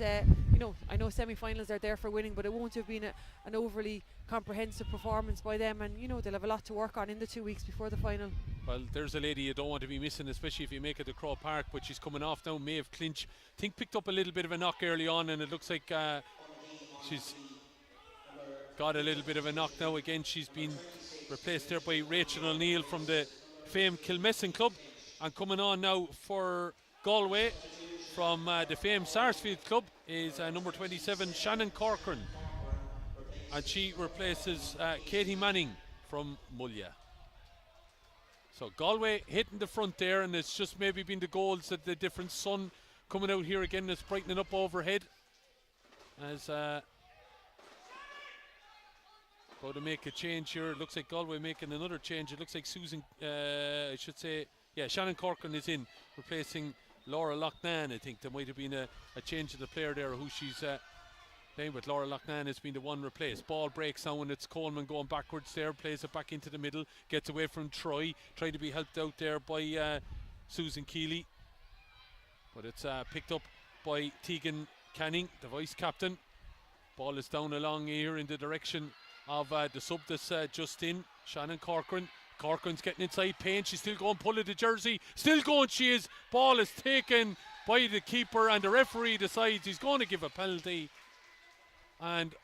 you know, I know semi-finals are there for winning, but it won't have been an overly comprehensive performance by them, and you know, they'll have a lot to work on in the 2 weeks before the final. Well, there's a lady you don't want to be missing, especially if you make it to Crow Park, but she's coming off now. Maeve Clinch, I think, picked up a little bit of a knock early on, and it looks like she's got a little bit of a knock now. Again, she's been replaced there by Rachel O'Neill from the famed Kilmessan club, and coming on now for Galway from the famed Sarsfield club is number 27 Shannon Corcoran, and she replaces Katie Manning from Mulla. So Galway hitting the front there, and it's just maybe been the goals that the difference. Sun coming out here again, it's brightening up overhead as Going to make a change here. It looks like Galway making another change. It looks like Shannon Corcoran is in, replacing Laura Loughnane. I think there might have been a change of the player there who she's playing with. Laura Loughnane has been the one replaced. Ball breaks now and it's Coleman going backwards there, plays it back into the middle, gets away from Troy, trying to be helped out there by Susan Keeley. But it's picked up by Tegan Canning, the vice captain. Ball is down along here in the direction of the sub that's just in. Shannon Corcoran. Corcoran's getting inside Payne. She's still going, pull of the jersey. Still going, she is. Ball is taken by the keeper and the referee decides he's going to give a penalty. And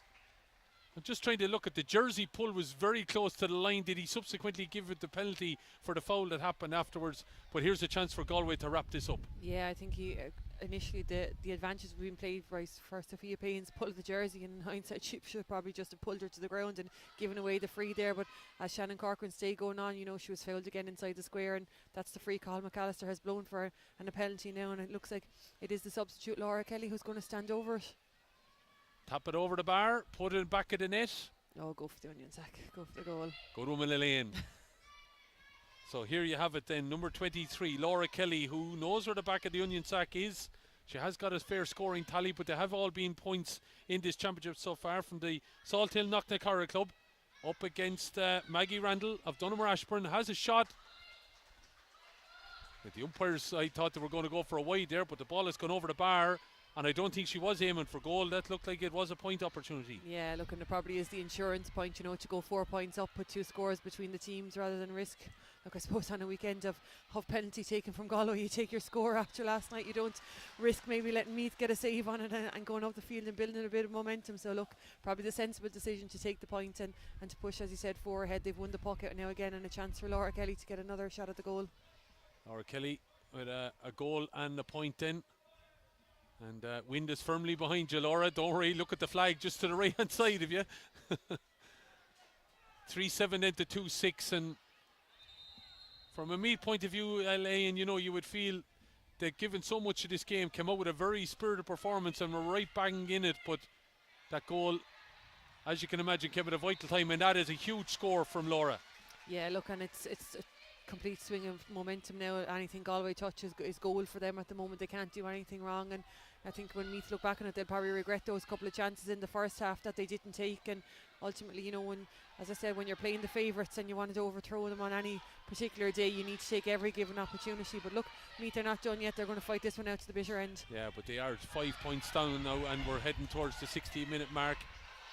I'm just trying to look at the jersey pull, was very close to the line. Did he subsequently give it the penalty for the foul that happened afterwards? But here's a chance for Galway to wrap this up. Yeah, I think he initially the advantage being played for Sophia Payne's pull of the jersey, and in hindsight she should probably just have pulled her to the ground and given away the free there. But as Shannon Corcoran stayed going on, she was fouled again inside the square, and that's the free Colin McAllister has blown for, and a penalty now, and it looks like it is the substitute Laura Kelly who's going to stand over it. Tap it over the bar, put it back at the net. Oh, go for the onion sack, go for the goal. Go to Elaine. So here you have it then, number 23, Laura Kelly, who knows where the back of the onion sack is. She has got a fair scoring tally, but they have all been points in this championship so far from the Salthill Knocknacarra Club. Up against Maggie Randall of Donegal Ashburn, has a shot. With the umpires, I thought they were going to go for a wide there, but the ball has gone over the bar. And I don't think she was aiming for goal. That looked like it was a point opportunity. Yeah, look, and it probably is the insurance point, to go 4 points up, put 2 scores between the teams rather than risk. Look, I suppose on a weekend of penalty taken from Galway, you take your score after last night. You don't risk maybe letting Meath get a save on it and going up the field and building a bit of momentum. So look, probably the sensible decision to take the point and to push, as you said, 4 ahead. They've won the puck out now again, and a chance for Laura Kelly to get another shot at the goal. Laura Kelly with a goal and a point then. And wind is firmly behind you, Laura. Don't worry, look at the flag just to the right hand side of you. 3-7 then to 2-6. And from a Meath point of view, Elaine, you would feel that given so much of this game, came out with a very spirited performance and were right bang in it. But that goal, as you can imagine, came at a vital time, and that is a huge score from Laura. Yeah, look, and it's a complete swing of momentum now. Anything Galway touches is goal for them at the moment. They can't do anything wrong, and I think when Meath look back on it, they'll probably regret those couple of chances in the first half that they didn't take. And ultimately, when, as I said, when you're playing the favourites and you wanted to overthrow them on any particular day, you need to take every given opportunity. But look, Meath are not done yet. They're going to fight this one out to the bitter end. Yeah, but they are 5 points down now, and we're heading towards the 60-minute mark.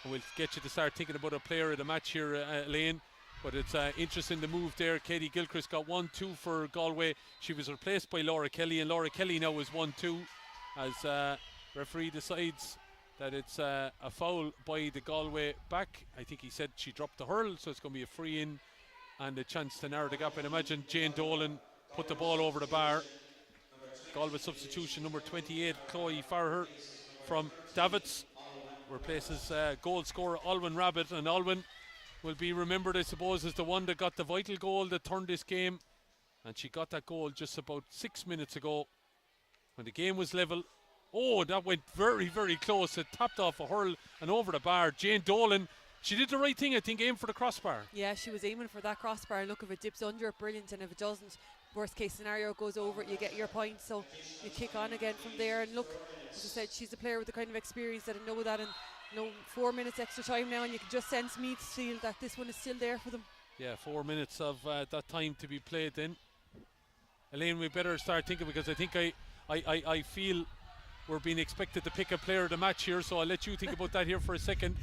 And we'll get you to start thinking about a player of the match here, Elaine. But it's interesting the move there. Katie Gilchrist got 1-2 for Galway. She was replaced by Laura Kelly, and Laura Kelly now is 1-2 as referee decides that it's a foul by the Galway back. I think he said she dropped the hurl, so it's going to be a free in and a chance to narrow the gap. And imagine Jane Dolan put the ball over the bar. Galway substitution number 28, Chloe Farher from Davits, replaces goal scorer Alwyn Rabbit, and Alwyn will be remembered, I suppose, as the one that got the vital goal that turned this game. And she got that goal just about 6 minutes ago when the game was level. Oh, that went very, very close. It tapped off a hurl and over the bar. Jane Dolan, she did the right thing, I think, aim for the crossbar. Yeah, she was aiming for that crossbar. Look, if it dips under it, brilliant. And if it doesn't, worst case scenario, it goes over it, you get your point. So you kick on again from there. And look, as I said, she's a player with the kind of experience that I know that. And 4 minutes extra time now, and you can just sense Meath feel that this one is still there for them. Yeah, 4 minutes of that time to be played then. Elaine, we better start thinking, because I think I feel we're being expected to pick a player of the match here, so I'll let you think about that here for a second.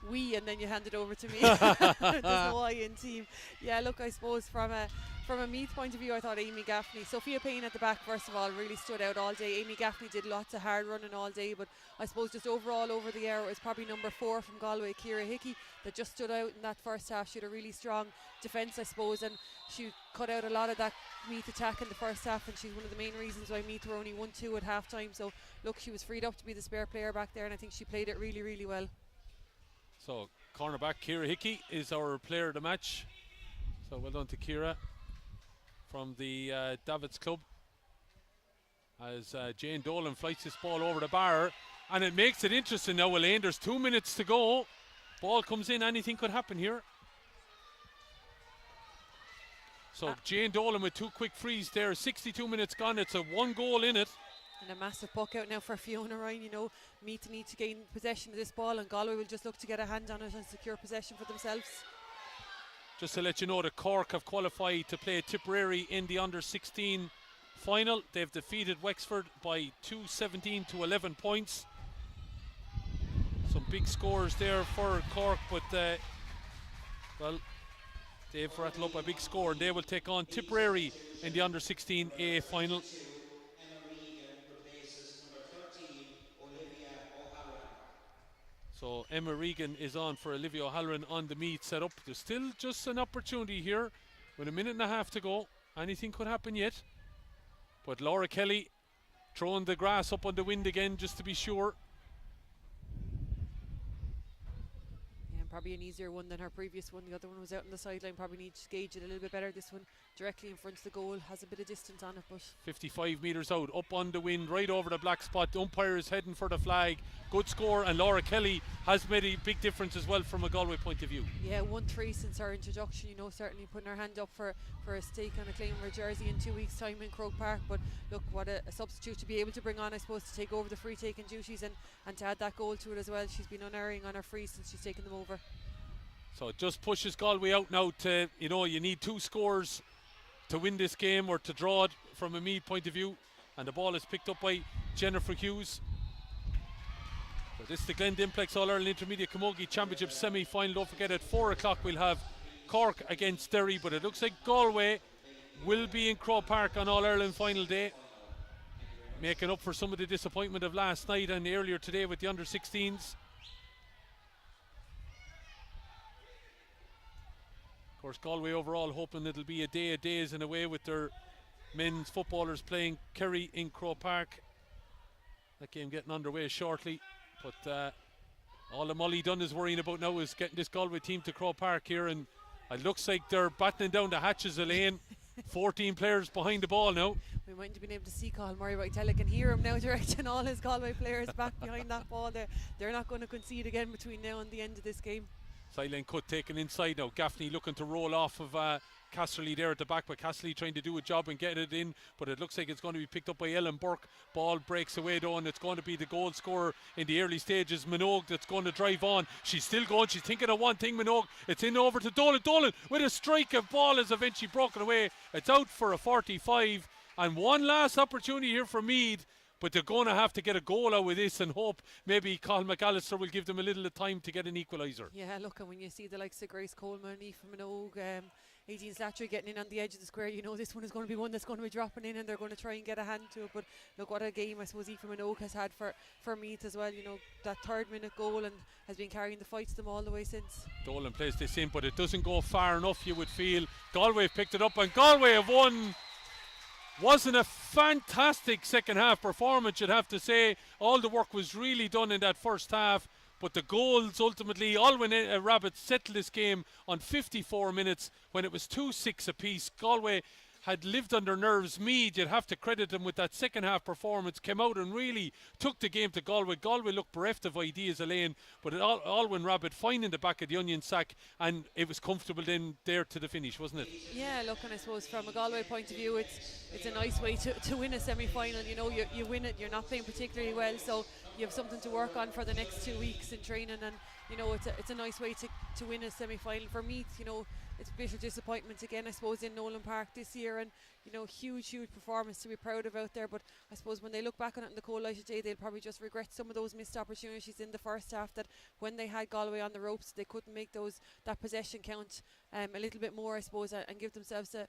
And then you hand it over to me. There's no I in team. Yeah, look, I suppose from a Meath point of view, I thought Amy Gaffney, Sophia Payne at the back, first of all, really stood out all day. Amy Gaffney did lots of hard running all day, but I suppose just overall over the air, it was probably number 4 from Galway, Ciara Hickey, that just stood out in that first half. She had a really strong defence, I suppose, and she cut out a lot of that Meath attack in the first half, and she's one of the main reasons why Meath were only 1-2 at half time. So look, she was freed up to be the spare player back there, and I think she played it really, really well. So cornerback Ciara Hickey is our player of the match. So well done to Ciara from the Davits club, as Jane Dolan flights this ball over the bar, and it makes it interesting now, Elaine. There's 2 minutes to go. Ball comes in, anything could happen here. So Jane Dolan with 2 quick frees there. 62 minutes gone. It's a 1 goal in it. And a massive puck out now for Fiona Ryan. You know, Meath need to gain possession of this ball, and Galway will just look to get a hand on it and secure possession for themselves. Just to let you know that Cork have qualified to play Tipperary in the under-16 final. They've defeated Wexford by 2-17 to 11 points. Some big scores there for Cork, but well, they've rattled up a big score, and they will take on Tipperary in the under-16A final. So Emma Regan is on for Olivia O'Halloran on the Meath setup. There's still just an opportunity here with a minute and a half to go. Anything could happen yet. But Laura Kelly throwing the grass up on the wind again just to be sure. Yeah, and probably an easier one than her previous one. The other one was out on the sideline. Probably needs to gauge it a little bit better. This one directly in front of the goal, has a bit of distance on it, but 55 metres out, up on the wind, right over the black spot. The umpire is heading for the flag. Good score, and Laura Kelly has made a big difference as well from a Galway point of view. yeah, 1-3 since her introduction. You know, certainly putting her hand up for a stake on a claim of her jersey in 2 weeks' time in Croke Park. But look, what a substitute to be able to bring on, I suppose, to take over the free taking duties and to add that goal to it as well. She's been unerring on her frees since she's taken them over. So it just pushes Galway out now to, you know, you need 2 scores to win this game or to draw it from a Meath point of view. And the ball is picked up by Jennifer Hughes. So this is the Glen Dimplex All-Ireland Intermediate Camogie Championship semi-final. Don't forget, at 4 o'clock we'll have Cork against Derry, but it looks like Galway will be in Croke Park on All-Ireland final day, making up for some of the disappointment of last night and earlier today with the under-16s. Of course, Galway overall hoping it'll be a day of days in a way with their men's footballers playing Kerry in Croke Park. That game getting underway shortly, but all the Molly Dunn is worrying about now is getting this Galway team to Croke Park here, and it looks like they're battening down the hatches, Elaine. 14 players behind the ball now. We might have been able to see Colin Murray, but I tell you, I can hear him now directing all his Galway players back behind that ball. They're not going to concede again between now and the end of this game. Sideline cut taken inside now. Gaffney looking to roll off of Casserly there at the back, but Casserly trying to do a job and get it in, but it looks like it's going to be picked up by Ellen Burke. Ball breaks away though, and it's going to be the goal scorer in the early stages, Minogue, that's going to drive on. She's still going, she's thinking of one thing, Minogue. It's in over to Dolan. Dolan with a strike, of ball is eventually broken away. It's out for a 45, and one last opportunity here for Meath. But they're going to have to get a goal out with this and hope maybe Colin McAllister will give them a little of time to get an equaliser. Yeah, look, and when you see the likes of Grace Coleman, Aoife Minogue, Aideen Slattery getting in on the edge of the square, you know this one is going to be one that's going to be dropping in and they're going to try and get a hand to it. But look, what a game I suppose Aoife Minogue has had for Meath as well. You know, that 3rd minute goal, and has been carrying the fight to them all the way since. Dolan plays this in, but it doesn't go far enough, you would feel. Galway picked it up, and Galway have won. Wasn't a fantastic second half performance, you'd have to say. All the work was really done in that first half, but the goals ultimately, Alwyn Rabbits settled this game on 54 minutes when it was 2-6 apiece. Galway had lived under nerves. Meath, you'd have to credit them with that second half performance, came out and really took the game to Galway. Galway looked bereft of ideas, Elaine, but Alwyn Rabbit finding the back of the onion sack, and it was comfortable then there to the finish, wasn't it? Yeah, look, and I suppose from a Galway point of view, it's a nice way to win a semi-final. You know, you win it, you're not playing particularly well, so you have something to work on for the next 2 weeks in training, and you know, it's a nice way to win a semi-final. For Meath, you know, it's bitter disappointment again, I suppose, in Nolan Park this year, and you know, huge performance to be proud of out there. But I suppose when they look back on it in the cold light of day, they'll probably just regret some of those missed opportunities in the first half, that when they had Galway on the ropes, they couldn't make that possession count a little bit more, I suppose, and give themselves a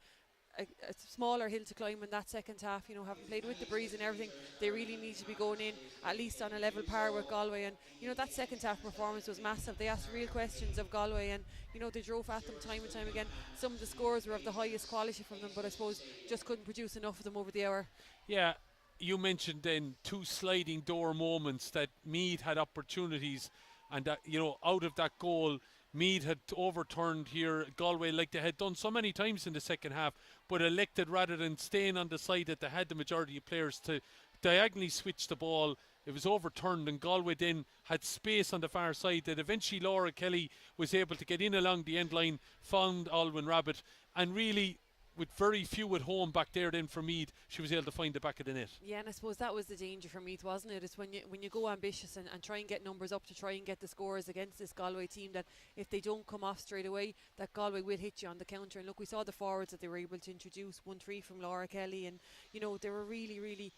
smaller hill to climb in that second half. You know, having played with the breeze and everything, they really need to be going in at least on a level par with Galway. And you know, that second half performance was massive. They asked real questions of Galway, and you know, they drove at them time and time again. Some of the scores were of the highest quality from them, but I suppose just couldn't produce enough of them over the hour. Yeah, you mentioned then 2 sliding door moments that Meath had opportunities, and that, you know, out of that goal Meath had overturned here Galway like they had done so many times in the second half, but elected, rather than staying on the side that they had the majority of players, to diagonally switch the ball it was overturned, and Galway then had space on the far side that eventually Laura Kelly was able to get in along the end line, found Alwyn Rabbit, and really, with very few at home back there then for Meath, she was able to find the back of the net. Yeah, and I suppose that was the danger for Meath, wasn't it? It's when you go ambitious and try and get numbers up to try and get the scores against this Galway team, that if they don't come off straight away, that Galway will hit you on the counter. And look, we saw the forwards that they were able to introduce, 1-3 from Laura Kelly, and they were really, really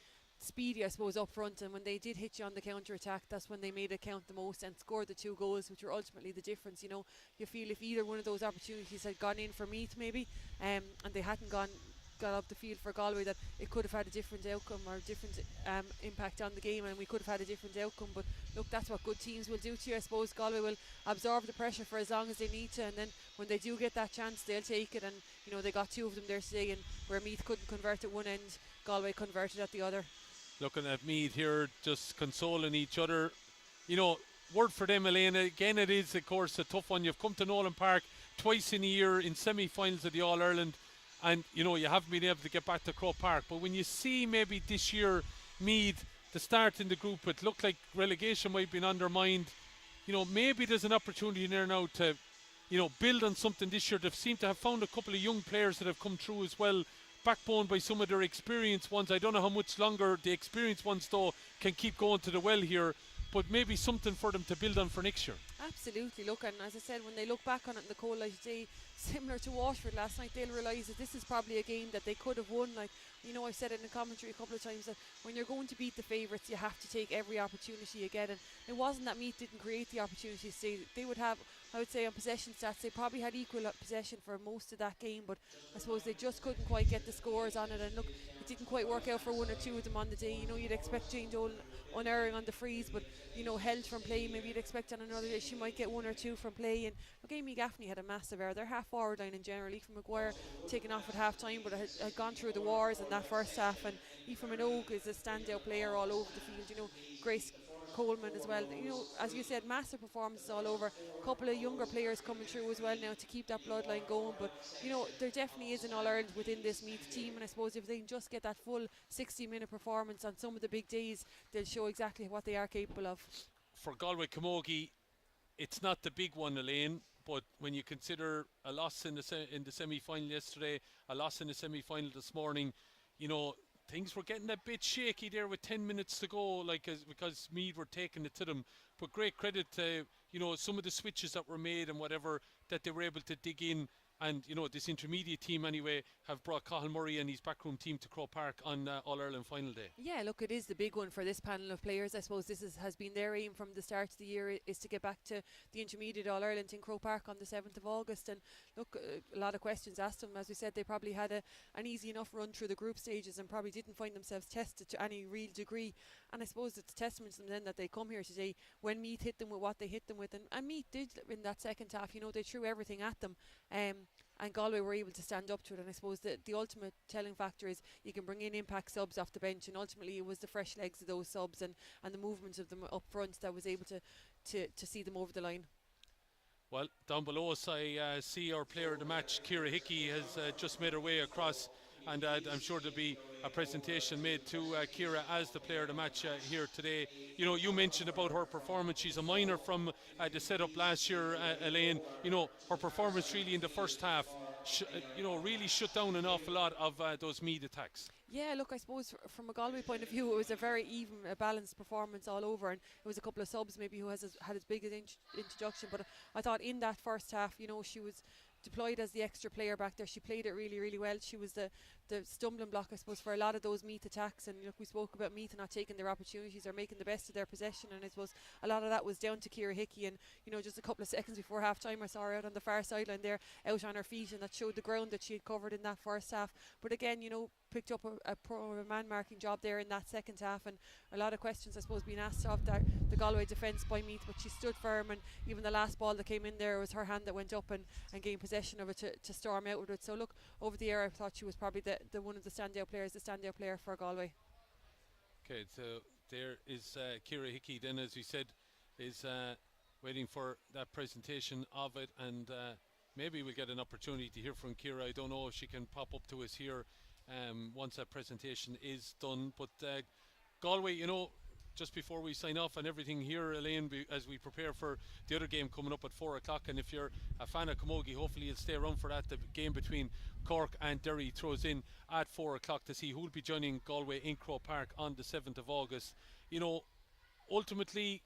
speedy, I suppose, up front, and when they did hit you on the counter attack, that's when they made it count the most and scored the 2 goals, which were ultimately the difference. You feel if either one of those opportunities had gone in for Meath maybe, and they hadn't got up the field for Galway, that it could have had a different outcome or different impact on the game, and we could have had a different outcome. But look, that's what good teams will do to you. I suppose Galway will absorb the pressure for as long as they need to, and then when they do get that chance, they'll take it. And they got 2 of them there today, and where Meath couldn't convert at one end, Galway converted at the other. Looking at Meath here, just consoling each other. Word for them, Elaine. Again, it is, of course, a tough one. You've come to Nolan Park twice in a year in semi-finals of the All-Ireland, and, you haven't been able to get back to Croke Park. But when you see maybe this year, Meath, the start in the group, it looked like relegation might have been undermined. Maybe there's an opportunity there now to, build on something this year. They seem to have found a couple of young players that have come through as well, backbone by some of their experienced ones. I don't know how much longer the experienced ones, though, can keep going to the well here, but maybe something for them to build on for next year. Absolutely. Look, and as I said, when they look back on it in the cold light of day, similar to Waterford last night, they'll realise that this is probably a game that they could have won. I've said it in the commentary a couple of times, that when you're going to beat the favourites, you have to take every opportunity you get. And it wasn't that Meath didn't create the opportunities. They would have, I would say, on possession stats, they probably had equal possession for most of that game, but I suppose they just couldn't quite get the scores on it. And look, it didn't quite work out for 1 or 2 of them on the day. You'd expect Jane Dolan unerring on the freeze, but held from play. Maybe you'd expect on another day she might get 1 or 2 from play. And look, Amy Gaffney had a massive error. Their half forward line in general, Aoife McGuire taken off at half time, but had gone through the wars in that first half. And Aoife Minogue is a standout player all over the field. Grace Coleman as well. As you said, massive performances all over. A couple of younger players coming through as well now to keep that bloodline going. But there definitely is an All-Ireland within this Meath team, and I suppose if they can just get that full 60-minute performance on some of the big days, they'll show exactly what they are capable of. For Galway Camogie, it's not the big one, Elaine, but when you consider a loss in the semi-final yesterday, a loss in the semi-final this morning, things were getting a bit shaky there with 10 minutes to go, because Meath were taking it to them. But great credit to some of the switches that were made and whatever, that they were able to dig in. And this intermediate team anyway have brought Cathal Murray and his backroom team to Croke Park on All-Ireland final day. Yeah, look, it is the big one for this panel of players. I suppose this has been their aim from the start of the year, is to get back to the intermediate All-Ireland in Croke Park on the 7th of August. And look, a lot of questions asked them. As we said, they probably had an easy enough run through the group stages and probably didn't find themselves tested to any real degree. And I suppose it's a testament to them then that they come here today when Meath hit them with what they hit them with. And Meath did in that second half. They threw everything at them. And Galway were able to stand up to it. And I suppose the ultimate telling factor is you can bring in impact subs off the bench, and ultimately it was the fresh legs of those subs and the movement of them up front that was able to see them over the line. Well, down below us I see our player of the match, Ciara Hickey, has just made her way across, and I'm sure there'll be a presentation made to Ciara as the player of the match here today. You mentioned about her performance. She's a minor from the setup last year, Elaine. Her performance really in the first half, really shut down an awful lot of those Meath attacks. Yeah, look, I suppose from a Galway point of view, it was a very even, balanced performance all over, and it was a couple of subs maybe who had as big an introduction. But I thought in that first half, she was deployed as the extra player back there. She played it really, really well. She was the stumbling block, I suppose, for a lot of those Meath attacks. And look, we spoke about Meath not taking their opportunities or making the best of their possession, and I suppose a lot of that was down to Ciara Hickey. And just a couple of seconds before half time, I saw her out on the far sideline there, out on her feet, and that showed the ground that she had covered in that first half. But again, picked up a man marking job there in that second half, and a lot of questions I suppose being asked of the Galway defence by Meath, but she stood firm, and even the last ball that came in there was her hand that went up and gained possession of it to storm out with it. So look, over the air I thought she was probably the one of the standout player for Galway. Okay, so there is Ciara Hickey then, as we said, is waiting for that presentation of it, and maybe we'll get an opportunity to hear from Ciara. I don't know if she can pop up to us here once that presentation is done. But Galway, just before we sign off on everything here, Elaine, as we prepare for the other game coming up at 4 o'clock, and if you're a fan of Camogie, hopefully you'll stay around for that. The game between Cork and Derry throws in at 4 o'clock to see who will be joining Galway in Croke Park on the 7th of August. You know, ultimately,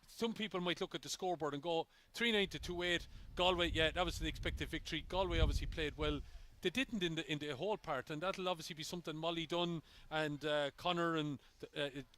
some people might look at the scoreboard and go 3-9 to 2-8. Galway, yeah, that was the expected victory. Galway obviously played well. They didn't in the whole part, and that'll obviously be something Molly Dunn and Connor and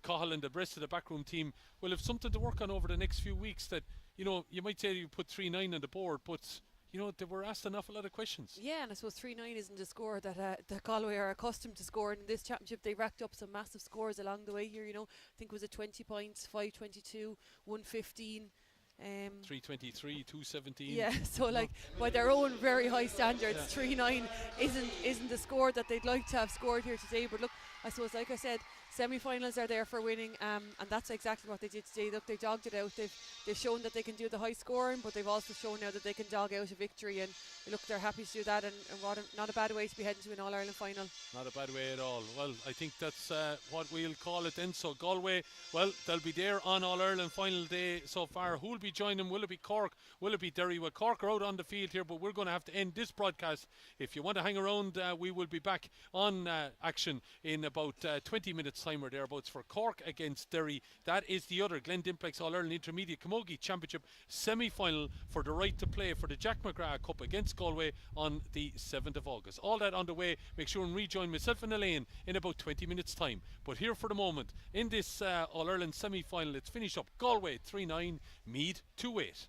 Cahill and the rest of the backroom team will have something to work on over the next few weeks. That, you know, you might say you put 3-9 on the board, but you know, they were asked an awful lot of questions. Yeah, and I suppose 3-9 isn't a score that Galway are accustomed to scoring in this championship. They racked up some massive scores along the way here, you know. I think it was 20 points, 5-22, 115. 323, 217. Yeah, so like by their own very high standards, 3-9 isn't the score that they'd like to have scored here today. But look, I suppose, like I said, semi-finals are there for winning, and that's exactly what they did today. Look, they dogged it out. They've shown that they can do the high scoring, but they've also shown now that they can dog out a victory, and look, they're happy to do that, and not a bad way to be heading to an All-Ireland final. Not a bad way at all. Well, I think that's what we'll call it then. So Galway, well, they'll be there on All-Ireland final day so far. Who will be joining them? Will it be Cork? Will it be Derry? Well, Cork are out on the field here, but we're going to have to end this broadcast. If you want to hang around, we will be back on action in about 20 minutes time or thereabouts for Cork against Derry. That is the other Glen Dimplex All-Ireland Intermediate Camogie Championship semi-final for the right to play for the Jack McGrath Cup against Galway on the 7th of August. All that underway. Make sure and rejoin myself and Elaine in about 20 minutes time. But here for the moment, in this All-Ireland semi-final, it's finished up Galway 3-9, Meath 2-8.